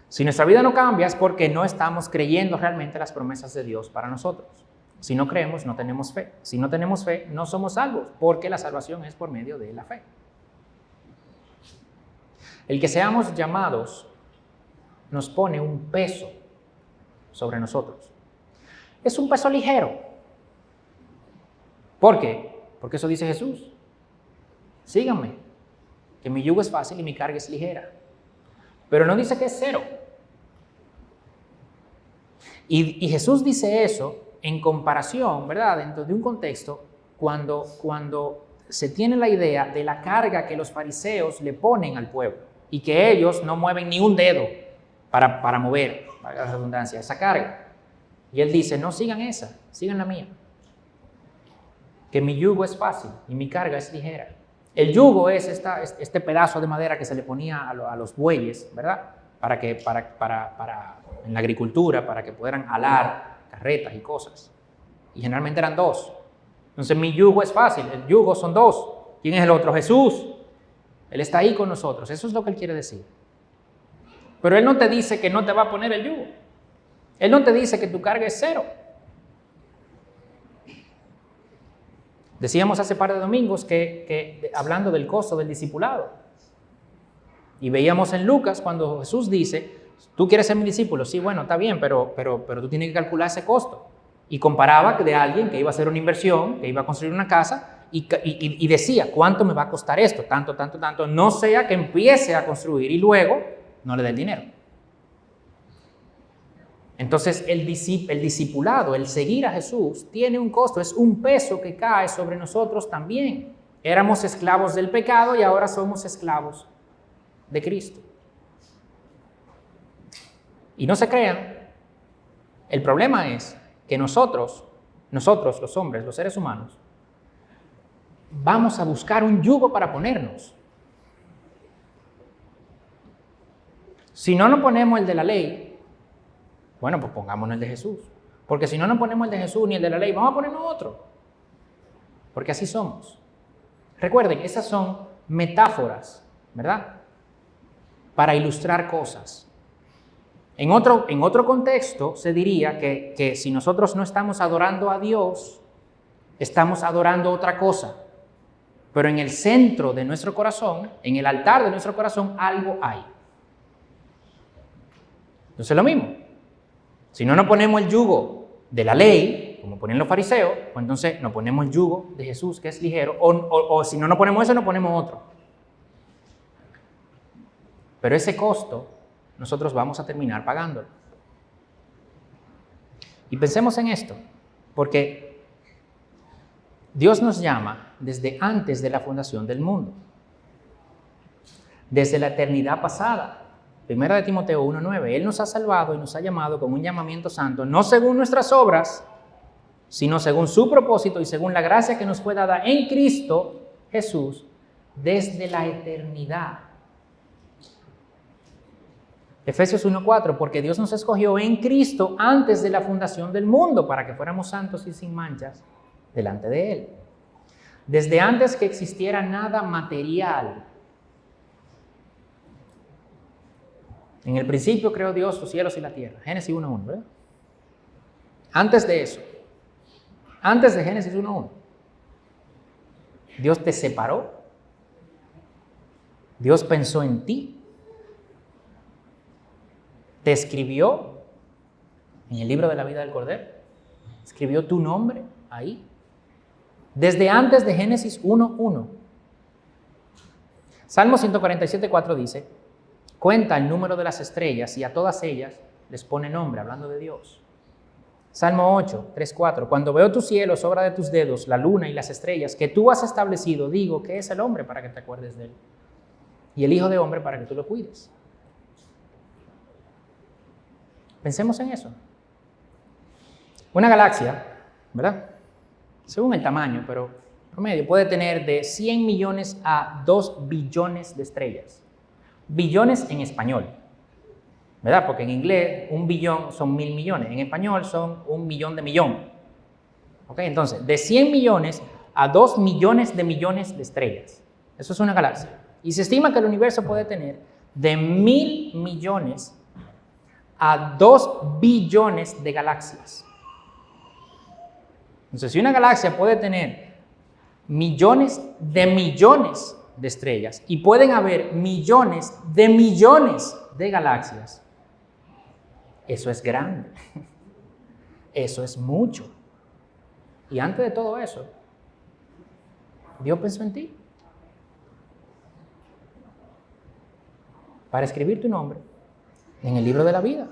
Si nuestra vida no cambia es porque no estamos creyendo realmente las promesas de Dios para nosotros. Si no creemos, no tenemos fe. Si no tenemos fe, no somos salvos, porque la salvación es por medio de la fe. El que seamos llamados nos pone un peso sobre nosotros. Es un peso ligero. ¿Por qué? Porque eso dice Jesús. Síganme, que mi yugo es fácil y mi carga es ligera. Pero no dice que es cero. Y Jesús dice eso en comparación, ¿verdad? Dentro de un contexto, cuando se tiene la idea de la carga que los fariseos le ponen al pueblo y que ellos no mueven ni un dedo para mover, valga la redundancia, esa carga. Y él dice, no sigan esa, sigan la mía. Que mi yugo es fácil y mi carga es ligera. El yugo es este pedazo de madera que se le ponía a los bueyes, ¿verdad? Para en la agricultura, para que pudieran alar carretas y cosas. Y generalmente eran dos. Entonces mi yugo es fácil, el yugo son dos. ¿Quién es el otro? Jesús. Él está ahí con nosotros, eso es lo que él quiere decir. Pero él no te dice que no te va a poner el yugo. Él no te dice que tu carga es cero. Decíamos hace par de domingos que hablando del costo del discipulado. Y veíamos en Lucas cuando Jesús dice, tú quieres ser mi discípulo, sí, bueno, está bien, pero tú tienes que calcular ese costo. Y comparaba de alguien que iba a hacer una inversión, que iba a construir una casa, y decía, ¿cuánto me va a costar esto? Tanto, tanto, tanto. No sea que empiece a construir y luego no le dé el dinero. Entonces el discipulado, el seguir a Jesús, tiene un costo, es un peso que cae sobre nosotros también. Éramos esclavos del pecado y ahora somos esclavos de Cristo. Y no se crean, el problema es que nosotros los hombres, los seres humanos, vamos a buscar un yugo para ponernos. Si no nos ponemos el de la ley, bueno, pues pongámonos el de Jesús. Porque si no nos ponemos el de Jesús ni el de la ley, vamos a ponernos otro. Porque así somos. Recuerden, esas son metáforas, ¿verdad? Para ilustrar cosas. En otro contexto se diría que si nosotros no estamos adorando a Dios, estamos adorando otra cosa. Pero en el centro de nuestro corazón, en el altar de nuestro corazón, algo hay. Entonces es lo mismo. Si no nos ponemos el yugo de la ley, como ponen los fariseos, pues entonces nos ponemos el yugo de Jesús, que es ligero, o si no nos ponemos eso, nos ponemos otro. Pero ese costo nosotros vamos a terminar pagándolo. Y pensemos en esto, porque Dios nos llama desde antes de la fundación del mundo, desde la eternidad pasada. Primera de Timoteo 1:9, Él nos ha salvado y nos ha llamado con un llamamiento santo, no según nuestras obras, sino según su propósito y según la gracia que nos fue dada en Cristo Jesús desde la eternidad. Efesios 1:4, porque Dios nos escogió en Cristo antes de la fundación del mundo para que fuéramos santos y sin manchas delante de Él. Desde antes que existiera nada material. En el principio creó Dios los cielos y la tierra. Génesis 1:1, ¿verdad? Antes de eso, antes de Génesis 1:1, Dios te separó. Dios pensó en ti. Te escribió en el libro de la vida del Cordero. Escribió tu nombre ahí. Desde antes de Génesis 1:1. Salmo 147:4 dice, cuenta el número de las estrellas y a todas ellas les pone nombre, hablando de Dios. Salmo 8:3-4, cuando veo tus cielos, obra de tus dedos, la luna y las estrellas que tú has establecido, digo, ¿qué es el hombre para que te acuerdes de él? Y el hijo de hombre para que tú lo cuides. Pensemos en eso. Una galaxia, ¿verdad? Según el tamaño, pero promedio, puede tener de 100 millones a 2 billones de estrellas. Billones en español, ¿verdad? Porque en inglés 1 billón son 1000 millones, en español son 1 millón de millón. ¿Ok? Entonces, de 100 millones a 2 millones de estrellas. Eso es una galaxia. Y se estima que el universo puede tener de 1000 millones a 2 billones de galaxias. Entonces, si una galaxia puede tener millones de estrellas y pueden haber millones de galaxias, eso es grande. Eso es mucho. Y antes de todo eso, Dios pensó en ti para escribir tu nombre en el libro de la vida,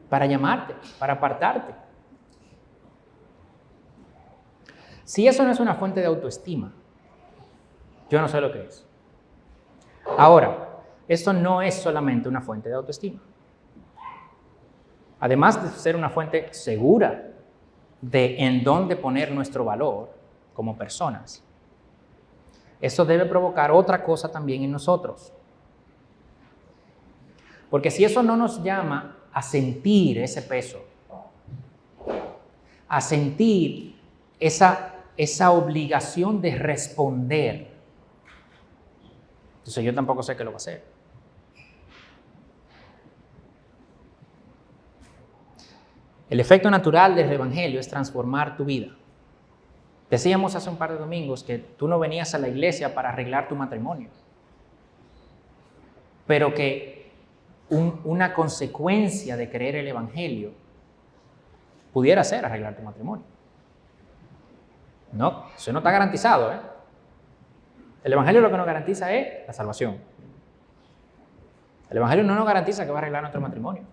para llamarte, para apartarte. Si eso no es una fuente de autoestima, yo no sé lo que es. Ahora, esto no es solamente una fuente de autoestima. Además de ser una fuente segura de en dónde poner nuestro valor como personas, eso debe provocar otra cosa también en nosotros. Porque si eso no nos llama a sentir ese peso, a sentir esa obligación de responder, entonces yo tampoco sé qué lo va a hacer. El efecto natural del evangelio es transformar tu vida. Decíamos hace un par de domingos que tú no venías a la iglesia para arreglar tu matrimonio, pero que una consecuencia de creer el evangelio pudiera ser arreglar tu matrimonio. No, eso no está garantizado, ¿eh? El evangelio lo que nos garantiza es la salvación. El evangelio no nos garantiza que va a arreglar nuestro matrimonio.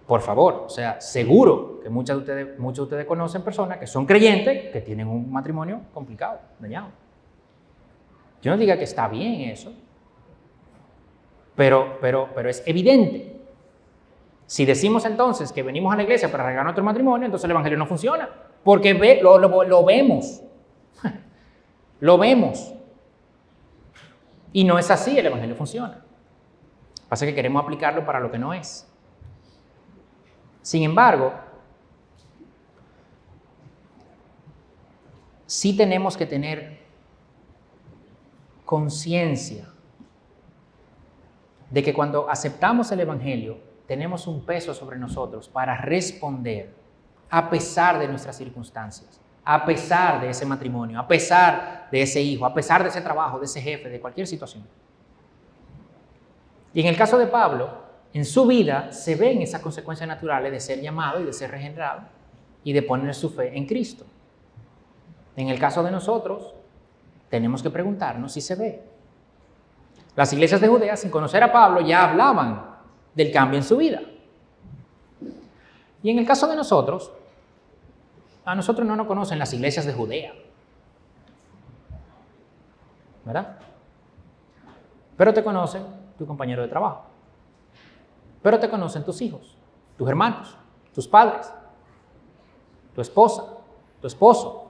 Por favor, o sea, seguro que muchos de ustedes conocen personas que son creyentes que tienen un matrimonio complicado, dañado. Yo no diga que está bien eso, pero es evidente. Si decimos entonces que venimos a la iglesia para arreglar nuestro matrimonio, entonces el evangelio no funciona, porque lo vemos. Lo vemos. Y no es así, el evangelio funciona. Pasa que queremos aplicarlo para lo que no es. Sin embargo, sí tenemos que tener conciencia de que cuando aceptamos el evangelio, tenemos un peso sobre nosotros para responder a pesar de nuestras circunstancias, a pesar de ese matrimonio, a pesar de ese hijo, a pesar de ese trabajo, de ese jefe, de cualquier situación. Y en el caso de Pablo, en su vida se ven esas consecuencias naturales de ser llamado y de ser regenerado y de poner su fe en Cristo. En el caso de nosotros, tenemos que preguntarnos si se ve. Las iglesias de Judea, sin conocer a Pablo, ya hablaban del cambio en su vida. Y en el caso de nosotros, a nosotros no nos conocen las iglesias de Judea, ¿verdad? Pero te conocen tu compañero de trabajo. Pero te conocen tus hijos, tus hermanos, tus padres, tu esposa, tu esposo.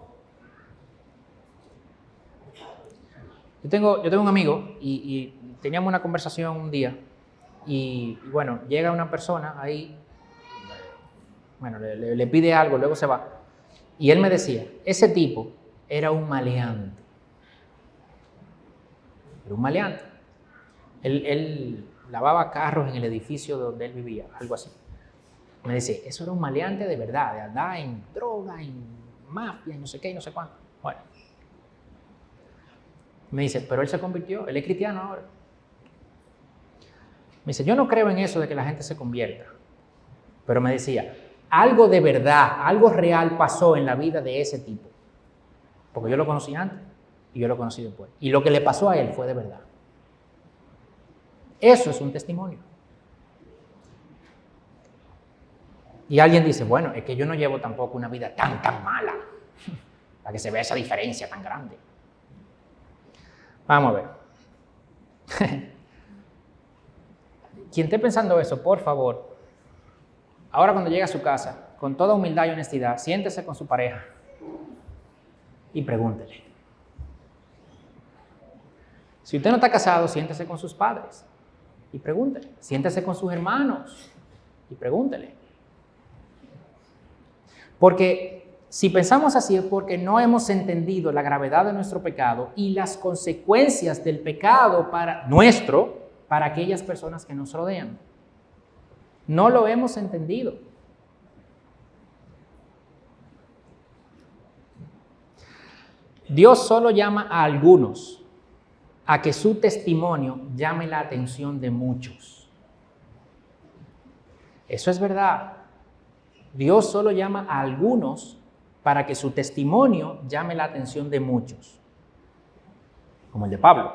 Yo tengo un amigo y teníamos una conversación un día y bueno, llega una persona ahí, bueno, le pide algo, luego se va. Y él me decía, ese tipo era un maleante. Era un maleante. Él lavaba carros en el edificio donde él vivía, algo así. Me dice, eso era un maleante de verdad, de andar en droga, en mafia, en no sé qué y no sé cuánto. Bueno. Me dice, pero él se convirtió, él es cristiano ahora. Me dice, yo no creo en eso de que la gente se convierta. Pero me decía, algo de verdad, algo real pasó en la vida de ese tipo. Porque yo lo conocí antes y yo lo conocí después. Y lo que le pasó a él fue de verdad. Eso es un testimonio. Y alguien dice, bueno, es que yo no llevo tampoco una vida tan mala para que se vea esa diferencia tan grande. Vamos a ver. Quien esté pensando eso, por favor, ahora cuando llegue a su casa, con toda humildad y honestidad, siéntese con su pareja y pregúntele. Si usted no está casado, siéntese con sus padres y pregúntele. Siéntese con sus hermanos y pregúntele. Porque si pensamos así es porque no hemos entendido la gravedad de nuestro pecado y las consecuencias del pecado para aquellas personas que nos rodean. No lo hemos entendido. Dios solo llama a algunos a que su testimonio llame la atención de muchos. Eso es verdad. Dios solo llama a algunos para que su testimonio llame la atención de muchos, como el de Pablo.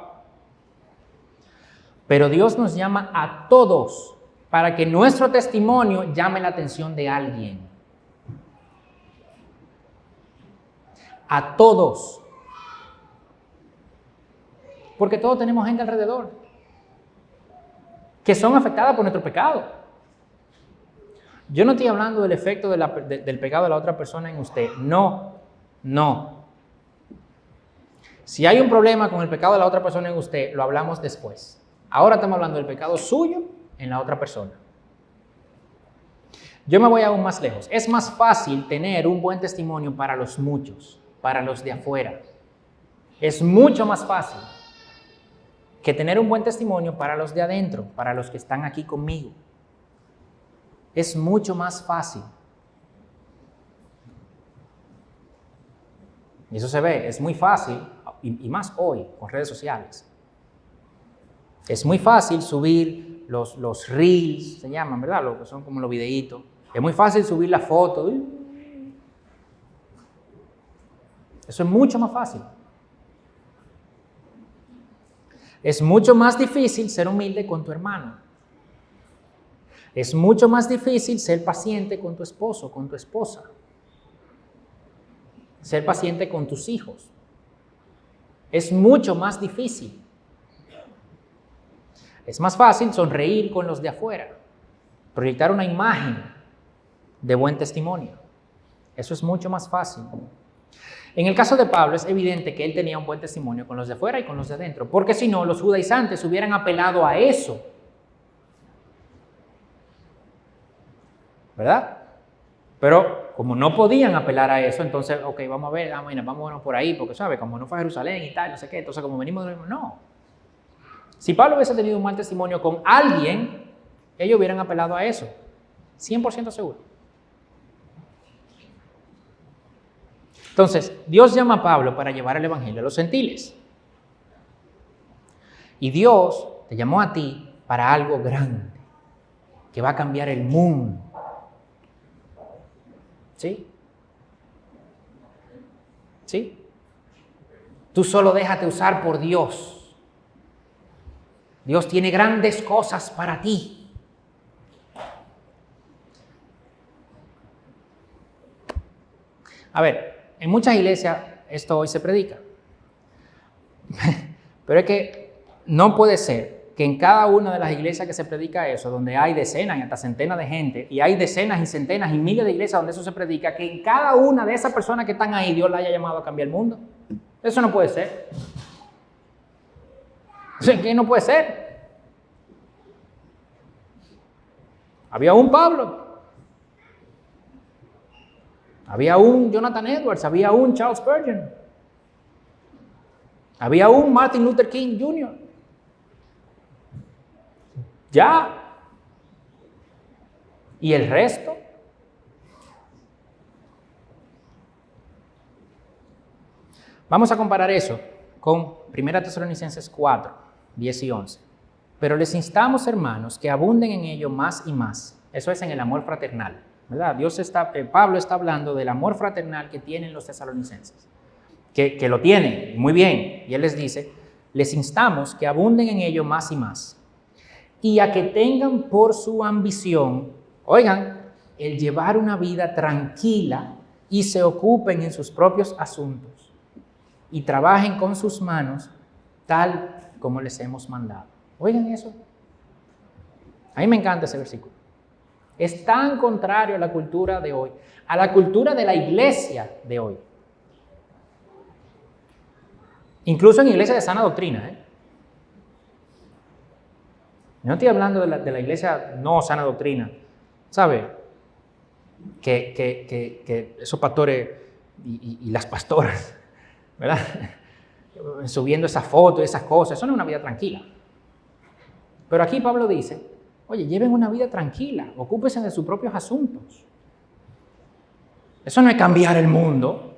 Pero Dios nos llama a todos para que nuestro testimonio llame la atención de alguien. A todos. Porque todos tenemos gente alrededor que son afectadas por nuestro pecado. Yo no estoy hablando del efecto del pecado de la otra persona en usted. No. Si hay un problema con el pecado de la otra persona en usted, lo hablamos después. Ahora estamos hablando del pecado suyo en la otra persona. Yo me voy aún más lejos. Es más fácil tener un buen testimonio para los muchos, para los de afuera. Es mucho más fácil que tener un buen testimonio para los de adentro, para los que están aquí conmigo. Es mucho más fácil. Y eso se ve, es muy fácil, y más hoy, con redes sociales. Es muy fácil subir los reels, se llaman, ¿verdad? Lo que son como los videitos. Es muy fácil subir la foto. Eso es mucho más fácil. Es mucho más difícil ser humilde con tu hermano. Es mucho más difícil ser paciente con tu esposo, con tu esposa. Ser paciente con tus hijos. Es mucho más difícil. Es más fácil sonreír con los de afuera, proyectar una imagen de buen testimonio. Eso es mucho más fácil. En el caso de Pablo es evidente que él tenía un buen testimonio con los de afuera y con los de adentro, porque si no, los judaizantes hubieran apelado a eso. ¿Verdad? Pero como no podían apelar a eso, entonces, ok, vamos a ver, vámonos por ahí, porque sabe, como no fue a Jerusalén y tal, no sé qué, entonces como venimos de lo mismo, no. Si Pablo hubiese tenido un mal testimonio con alguien, ellos hubieran apelado a eso, 100% seguro. Entonces, Dios llama a Pablo para llevar el evangelio a los gentiles. Y Dios te llamó a ti para algo grande, que va a cambiar el mundo. ¿Sí? ¿Sí? Tú solo déjate usar por Dios. Dios tiene grandes cosas para ti. A ver, en muchas iglesias esto hoy se predica. Pero es que no puede ser que en cada una de las iglesias que se predica eso, donde hay decenas y hasta centenas de gente, y hay decenas y centenas y miles de iglesias donde eso se predica, que en cada una de esas personas que están ahí Dios la haya llamado a cambiar el mundo. Eso no puede ser. Eso no puede ser. Había un Pablo, había un Jonathan Edwards, había un Charles Spurgeon, había un Martin Luther King Jr. Ya. ¿Y el resto? Vamos a comparar eso con 1 Tesalonicenses 4, 10 y 11. Pero les instamos, hermanos, que abunden en ello más y más. Eso es en el amor fraternal, ¿verdad? Pablo está hablando del amor fraternal que tienen los tesalonicenses, que lo tienen muy bien. Y él les dice, les instamos que abunden en ello más y más. Y a que tengan por su ambición, oigan, el llevar una vida tranquila y se ocupen en sus propios asuntos y trabajen con sus manos tal como les hemos mandado. Oigan eso. A mí me encanta ese versículo. Es tan contrario a la cultura de hoy, a la cultura de la iglesia de hoy. Incluso en iglesias de sana doctrina. No estoy hablando de la iglesia no sana doctrina. ¿Sabe? Que esos pastores y las pastoras, ¿verdad? Subiendo esas fotos y esas cosas, eso no es una vida tranquila. Pero aquí Pablo dice, oye, lleven una vida tranquila, ocúpense de sus propios asuntos. Eso no es cambiar el mundo.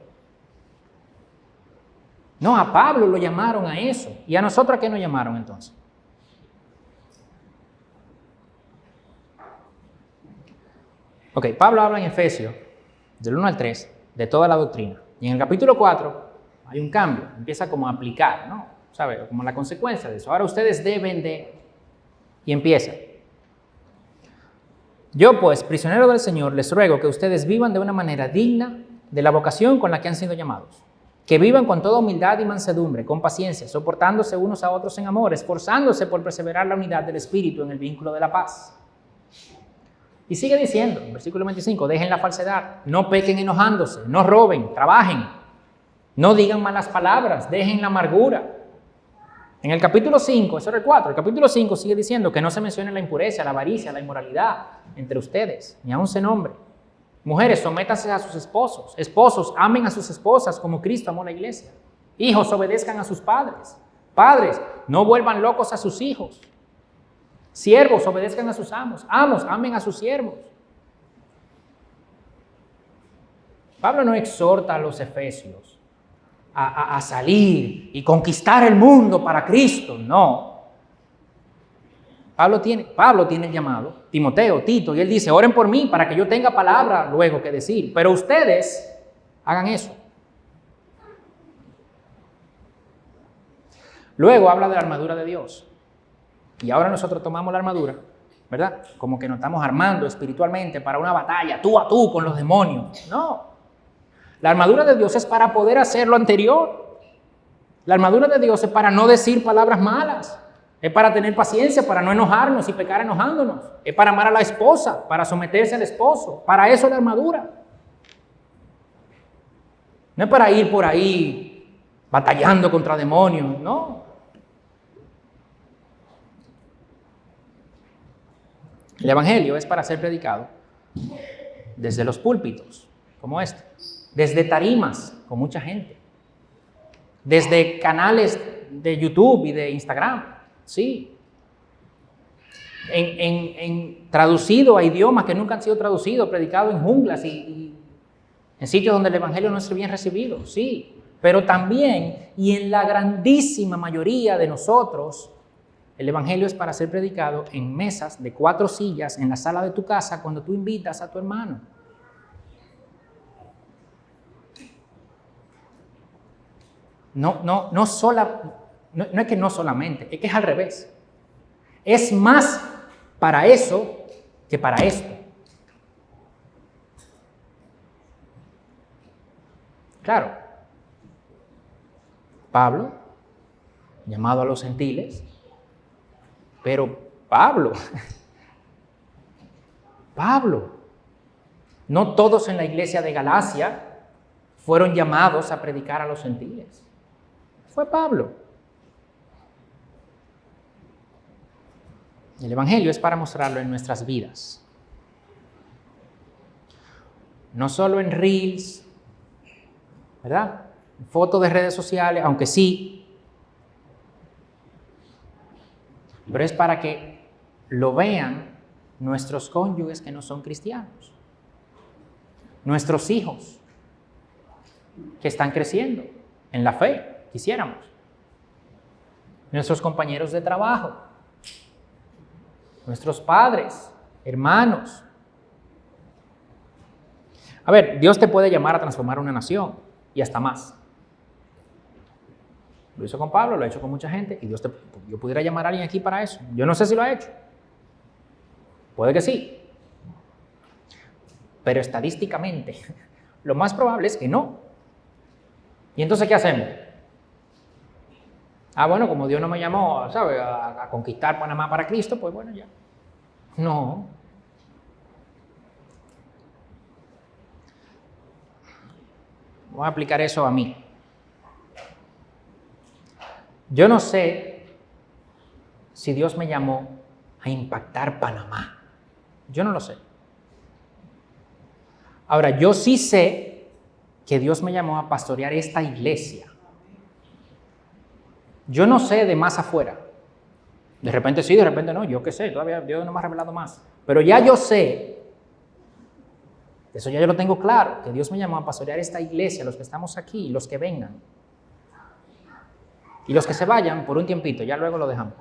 No, a Pablo lo llamaron a eso. ¿Y a nosotros a qué nos llamaron entonces? Ok, Pablo habla en Efesios, del 1 al 3, de toda la doctrina. Y en el capítulo 4 hay un cambio, empieza como a aplicar, ¿no? ¿Sabe? Como la consecuencia de eso. Ahora ustedes deben de... Y empieza. Yo pues, prisionero del Señor, les ruego que ustedes vivan de una manera digna de la vocación con la que han sido llamados. Que vivan con toda humildad y mansedumbre, con paciencia, soportándose unos a otros en amor, esforzándose por perseverar la unidad del Espíritu en el vínculo de la paz. Y sigue diciendo, en versículo 25, dejen la falsedad, no pequen enojándose, no roben, trabajen, no digan malas palabras, dejen la amargura. En el capítulo 5, eso era el 4, el capítulo 5 sigue diciendo que no se mencione la impureza, la avaricia, la inmoralidad entre ustedes, ni aun se nombre. Mujeres, sométanse a sus esposos. Esposos, amen a sus esposas como Cristo amó la iglesia. Hijos, obedezcan a sus padres. Padres, no vuelvan locos a sus hijos. Siervos, obedezcan a sus amos. Amos, amen a sus siervos. Pablo no exhorta a los efesios a salir y conquistar el mundo para Cristo, no. Pablo tiene el llamado, Timoteo, Tito, y él dice, oren por mí para que yo tenga palabra luego que decir, pero ustedes hagan eso. Luego habla de la armadura de Dios. Y ahora nosotros tomamos la armadura, ¿verdad? Como que nos estamos armando espiritualmente para una batalla, tú a tú con los demonios. No. La armadura de Dios es para poder hacer lo anterior. La armadura de Dios es para no decir palabras malas. Es para tener paciencia, para no enojarnos y pecar enojándonos. Es para amar a la esposa, para someterse al esposo. Para eso es la armadura. No es para ir por ahí batallando contra demonios, no. El evangelio es para ser predicado desde los púlpitos, como este, desde tarimas, con mucha gente, desde canales de YouTube y de Instagram, sí, traducido a idiomas que nunca han sido traducidos, predicado en junglas y en sitios donde el evangelio no es bien recibido, sí, pero también y en la grandísima mayoría de nosotros, el evangelio es para ser predicado en mesas de 4 sillas en la sala de tu casa cuando tú invitas a tu hermano. No es que no solamente, es que es al revés. Es más para eso que para esto. Claro, Pablo, llamado a los gentiles, pero Pablo, no todos en la iglesia de Galacia fueron llamados a predicar a los gentiles. Fue Pablo. El evangelio es para mostrarlo en nuestras vidas. No solo en reels, ¿verdad? En fotos de redes sociales, aunque sí. Pero es para que lo vean nuestros cónyuges que no son cristianos. Nuestros hijos que están creciendo en la fe, quisiéramos. Nuestros compañeros de trabajo. Nuestros padres, hermanos. A ver, Dios te puede llamar a transformar una nación y hasta más. Lo hizo con Pablo, lo ha hecho con mucha gente y yo pudiera llamar a alguien aquí para eso. Yo no sé si lo ha hecho. Puede que sí. Pero estadísticamente, lo más probable es que no. ¿Y entonces qué hacemos? Bueno, como Dios no me llamó, ¿sabe?, a conquistar Panamá para Cristo, pues bueno, ya. No. Voy a aplicar eso a mí. Yo no sé si Dios me llamó a impactar Panamá. Yo no lo sé. Ahora, yo sí sé que Dios me llamó a pastorear esta iglesia. Yo no sé de más afuera. De repente sí, de repente no. Yo qué sé, todavía Dios no me ha revelado más. Pero ya yo sé, eso ya yo lo tengo claro, que Dios me llamó a pastorear esta iglesia, los que estamos aquí, los que vengan. Y los que se vayan por un tiempito, ya luego lo dejamos.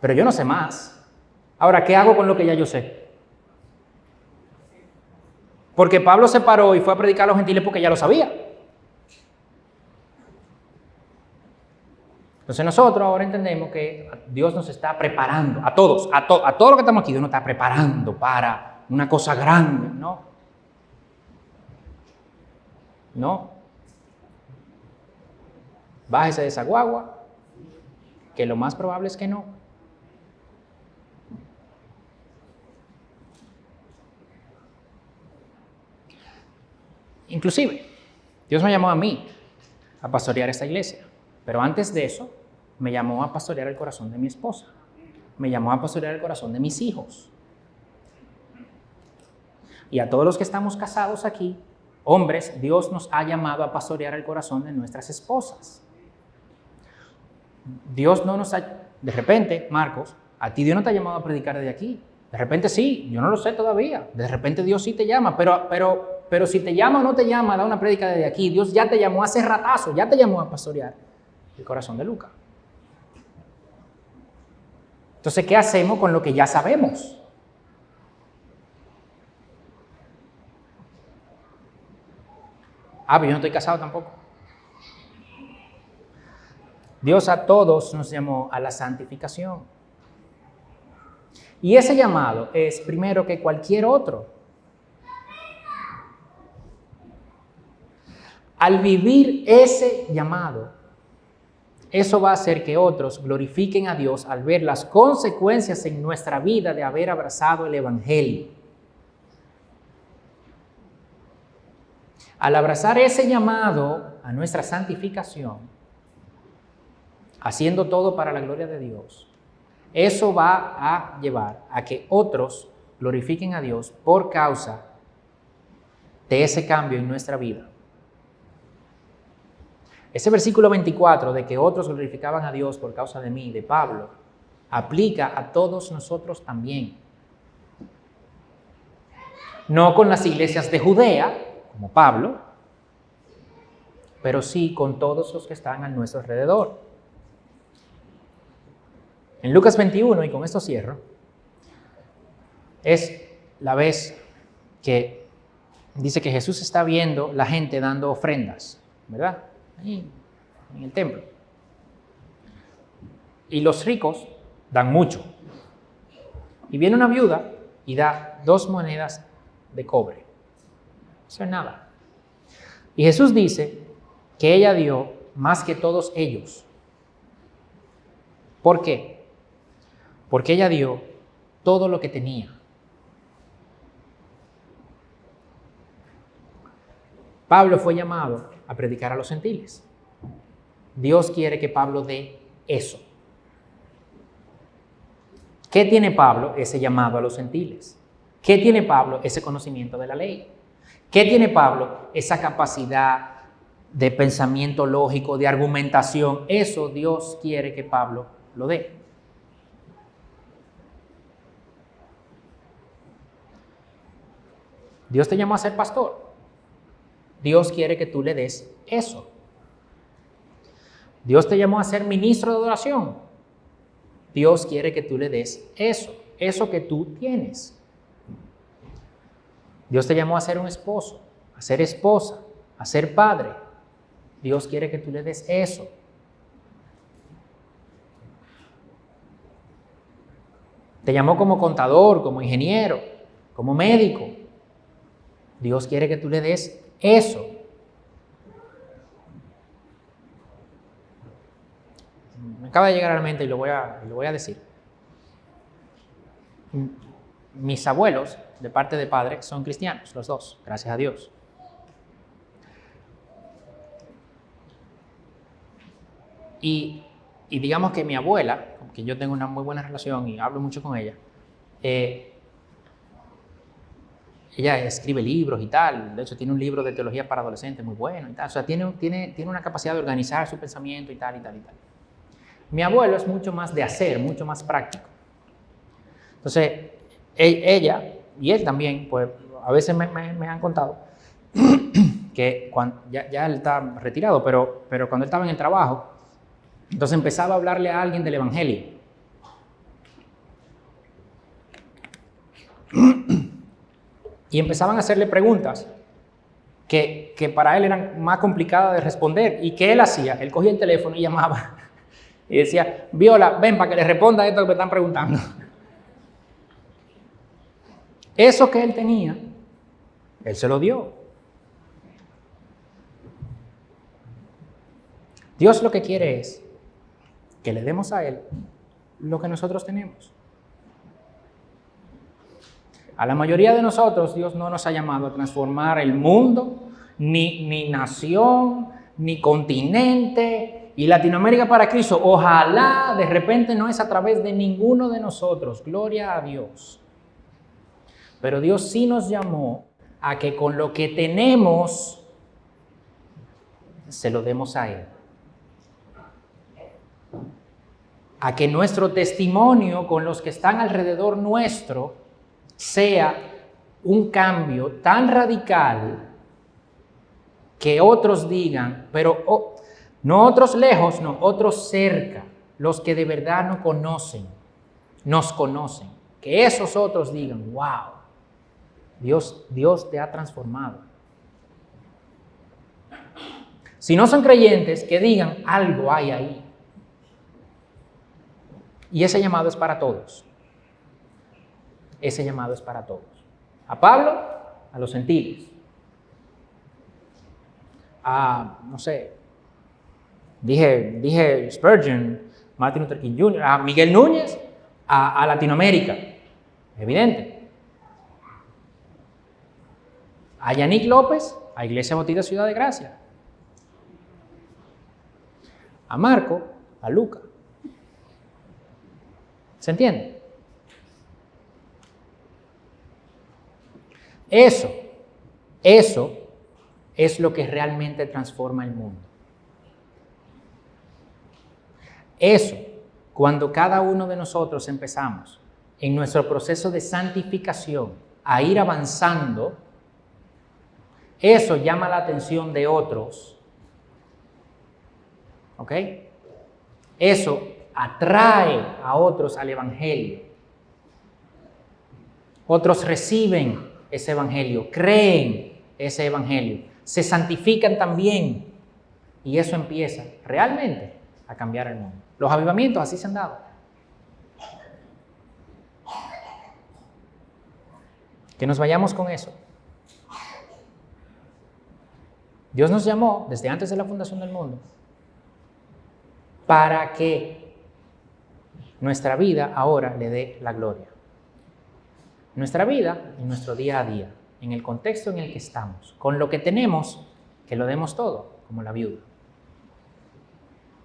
Pero yo no sé más. Ahora, ¿qué hago con lo que ya yo sé? Porque Pablo se paró y fue a predicar a los gentiles porque ya lo sabía. Entonces nosotros ahora entendemos que Dios nos está preparando, a todos, a todos los que estamos aquí, Dios nos está preparando para una cosa grande, ¿no? No. Bájese de esa guagua, que lo más probable es que no. Inclusive, Dios me llamó a mí a pastorear esta iglesia, pero antes de eso, me llamó a pastorear el corazón de mi esposa, me llamó a pastorear el corazón de mis hijos. Y a todos los que estamos casados aquí, hombres, Dios nos ha llamado a pastorear el corazón de nuestras esposas. Dios no nos ha... De repente, Marcos, a ti Dios no te ha llamado a predicar desde aquí. De repente sí, yo no lo sé todavía. De repente Dios sí te llama, pero si te llama o no te llama a dar una prédica desde aquí, Dios ya te llamó hace ratazo, ya te llamó a pastorear el corazón de Lucas. Entonces, ¿qué hacemos con lo que ya sabemos? Pero yo no estoy casado tampoco. Dios a todos nos llamó a la santificación. Y ese llamado es primero que cualquier otro. Al vivir ese llamado, eso va a hacer que otros glorifiquen a Dios al ver las consecuencias en nuestra vida de haber abrazado el Evangelio. Al abrazar ese llamado a nuestra santificación, haciendo todo para la gloria de Dios, eso va a llevar a que otros glorifiquen a Dios por causa de ese cambio en nuestra vida. Ese versículo 24 de que otros glorificaban a Dios por causa de mí, de Pablo, aplica a todos nosotros también. No con las iglesias de Judea, como Pablo, pero sí con todos los que están a nuestro alrededor. En Lucas 21, y con esto cierro, es la vez que dice que Jesús está viendo la gente dando ofrendas, ¿verdad? Ahí, en el templo. Y los ricos dan mucho. Y viene una viuda y da 2 monedas de cobre. Eso es nada. Y Jesús dice que ella dio más que todos ellos. ¿Por qué? Porque ella dio todo lo que tenía. Pablo fue llamado a predicar a los gentiles. Dios quiere que Pablo dé eso. ¿Qué tiene Pablo? Ese llamado a los gentiles. ¿Qué tiene Pablo? Ese conocimiento de la ley. ¿Qué tiene Pablo? Esa capacidad de pensamiento lógico, de argumentación. Eso Dios quiere que Pablo lo dé. Dios te llamó a ser pastor. Dios quiere que tú le des eso. Dios te llamó a ser ministro de adoración. Dios quiere que tú le des eso que tú tienes. Dios te llamó a ser un esposo, a ser esposa, a ser padre. Dios quiere que tú le des eso. Te llamó como contador, como ingeniero, como médico. Dios quiere que tú le des eso. acaba de llegar a la mente y lo voy a decir. Mis abuelos, de parte de padre, son cristianos, los dos, gracias a Dios. Y digamos que mi abuela, con quien yo tengo una muy buena relación y hablo mucho con ella, ella escribe libros y tal, de hecho tiene un libro de teología para adolescentes muy bueno y tal, o sea, tiene una capacidad de organizar su pensamiento y tal. Mi abuelo es mucho más de hacer, mucho más práctico. Entonces, ella y él también, pues a veces me han contado que cuando, ya él está retirado, pero cuando él estaba en el trabajo, entonces empezaba a hablarle a alguien del evangelio. Y empezaban a hacerle preguntas que para él eran más complicadas de responder. ¿Y qué él hacía? Él cogía el teléfono y llamaba y decía, Viola, ven para que le responda esto que me están preguntando. Eso que él tenía, él se lo dio. Dios lo que quiere es que le demos a él lo que nosotros tenemos. A la mayoría de nosotros, Dios no nos ha llamado a transformar el mundo, ni nación, ni continente, y Latinoamérica para Cristo. Ojalá de repente no es a través de ninguno de nosotros, gloria a Dios. Pero Dios sí nos llamó a que con lo que tenemos se lo demos a Él. A que nuestro testimonio con los que están alrededor nuestro sea un cambio tan radical que otros digan, pero no otros lejos, no, otros cerca, los que de verdad nos conocen, que esos otros digan, wow, Dios te ha transformado. Si no son creyentes, que digan, algo hay ahí. Y ese llamado es para todos. Ese llamado es para todos. A Pablo, a los gentiles. A, no sé, dije Spurgeon, Martin Luther King Jr., a Miguel Núñez, a Latinoamérica, evidente. A Yannick López, a Iglesia Bautista Ciudad de Gracia. A Marco, a Luca. ¿Se entiende? Eso es lo que realmente transforma el mundo. Eso, cuando cada uno de nosotros empezamos en nuestro proceso de santificación a ir avanzando, eso llama la atención de otros. ¿Ok? Eso atrae a otros al Evangelio. Otros reciben ese Evangelio, creen ese Evangelio, se santifican también y eso empieza realmente a cambiar el mundo. Los avivamientos así se han dado. Que nos vayamos con eso. Dios nos llamó desde antes de la fundación del mundo para que nuestra vida ahora le dé la gloria. Nuestra vida y nuestro día a día, en el contexto en el que estamos, con lo que tenemos, que lo demos todo, como la viuda.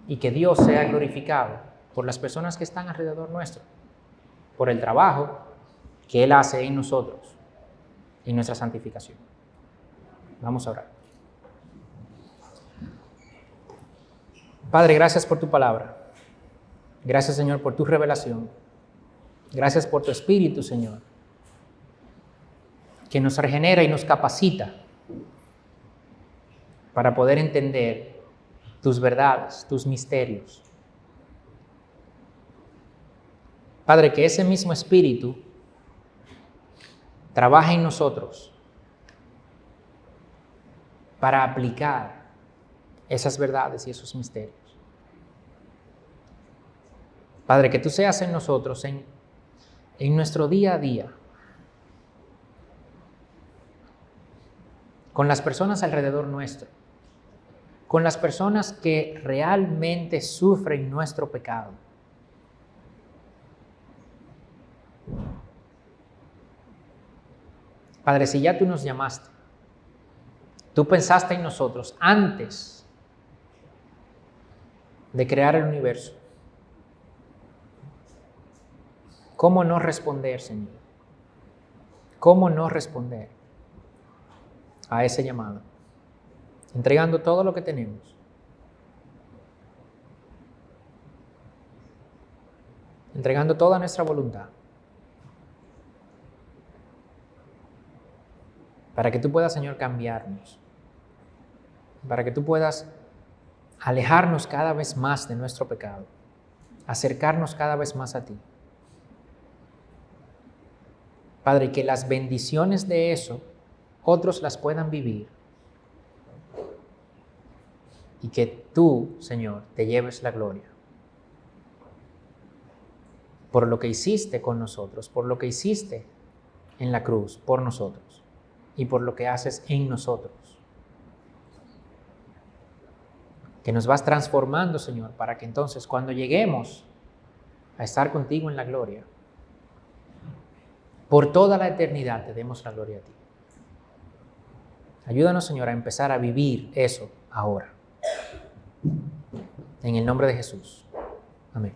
Y que Dios sea glorificado por las personas que están alrededor nuestro, por el trabajo que Él hace en nosotros, en nuestra santificación. Vamos a orar. Padre, gracias por tu palabra. Gracias, Señor, por tu revelación. Gracias por tu Espíritu, Señor, que nos regenera y nos capacita para poder entender tus verdades, tus misterios. Padre, que ese mismo Espíritu trabaje en nosotros para aplicar esas verdades y esos misterios. Padre, que tú seas en nosotros, en nuestro día a día, con las personas alrededor nuestro, con las personas que realmente sufren nuestro pecado. Padre, si ya tú nos llamaste, tú pensaste en nosotros antes de crear el universo, ¿cómo no responder, Señor? ¿Cómo no responder a ese llamado? Entregando todo lo que tenemos. Entregando toda nuestra voluntad. Para que tú puedas, Señor, cambiarnos. Para que tú puedas alejarnos cada vez más de nuestro pecado. Acercarnos cada vez más a ti. Padre, que las bendiciones de eso otros las puedan vivir. Y que tú, Señor, te lleves la gloria. Por lo que hiciste con nosotros, por lo que hiciste en la cruz, por nosotros. Y por lo que haces en nosotros. Que nos vas transformando, Señor, para que entonces cuando lleguemos a estar contigo en la gloria, por toda la eternidad te demos la gloria a ti. Ayúdanos, Señor, a empezar a vivir eso ahora. En el nombre de Jesús. Amén.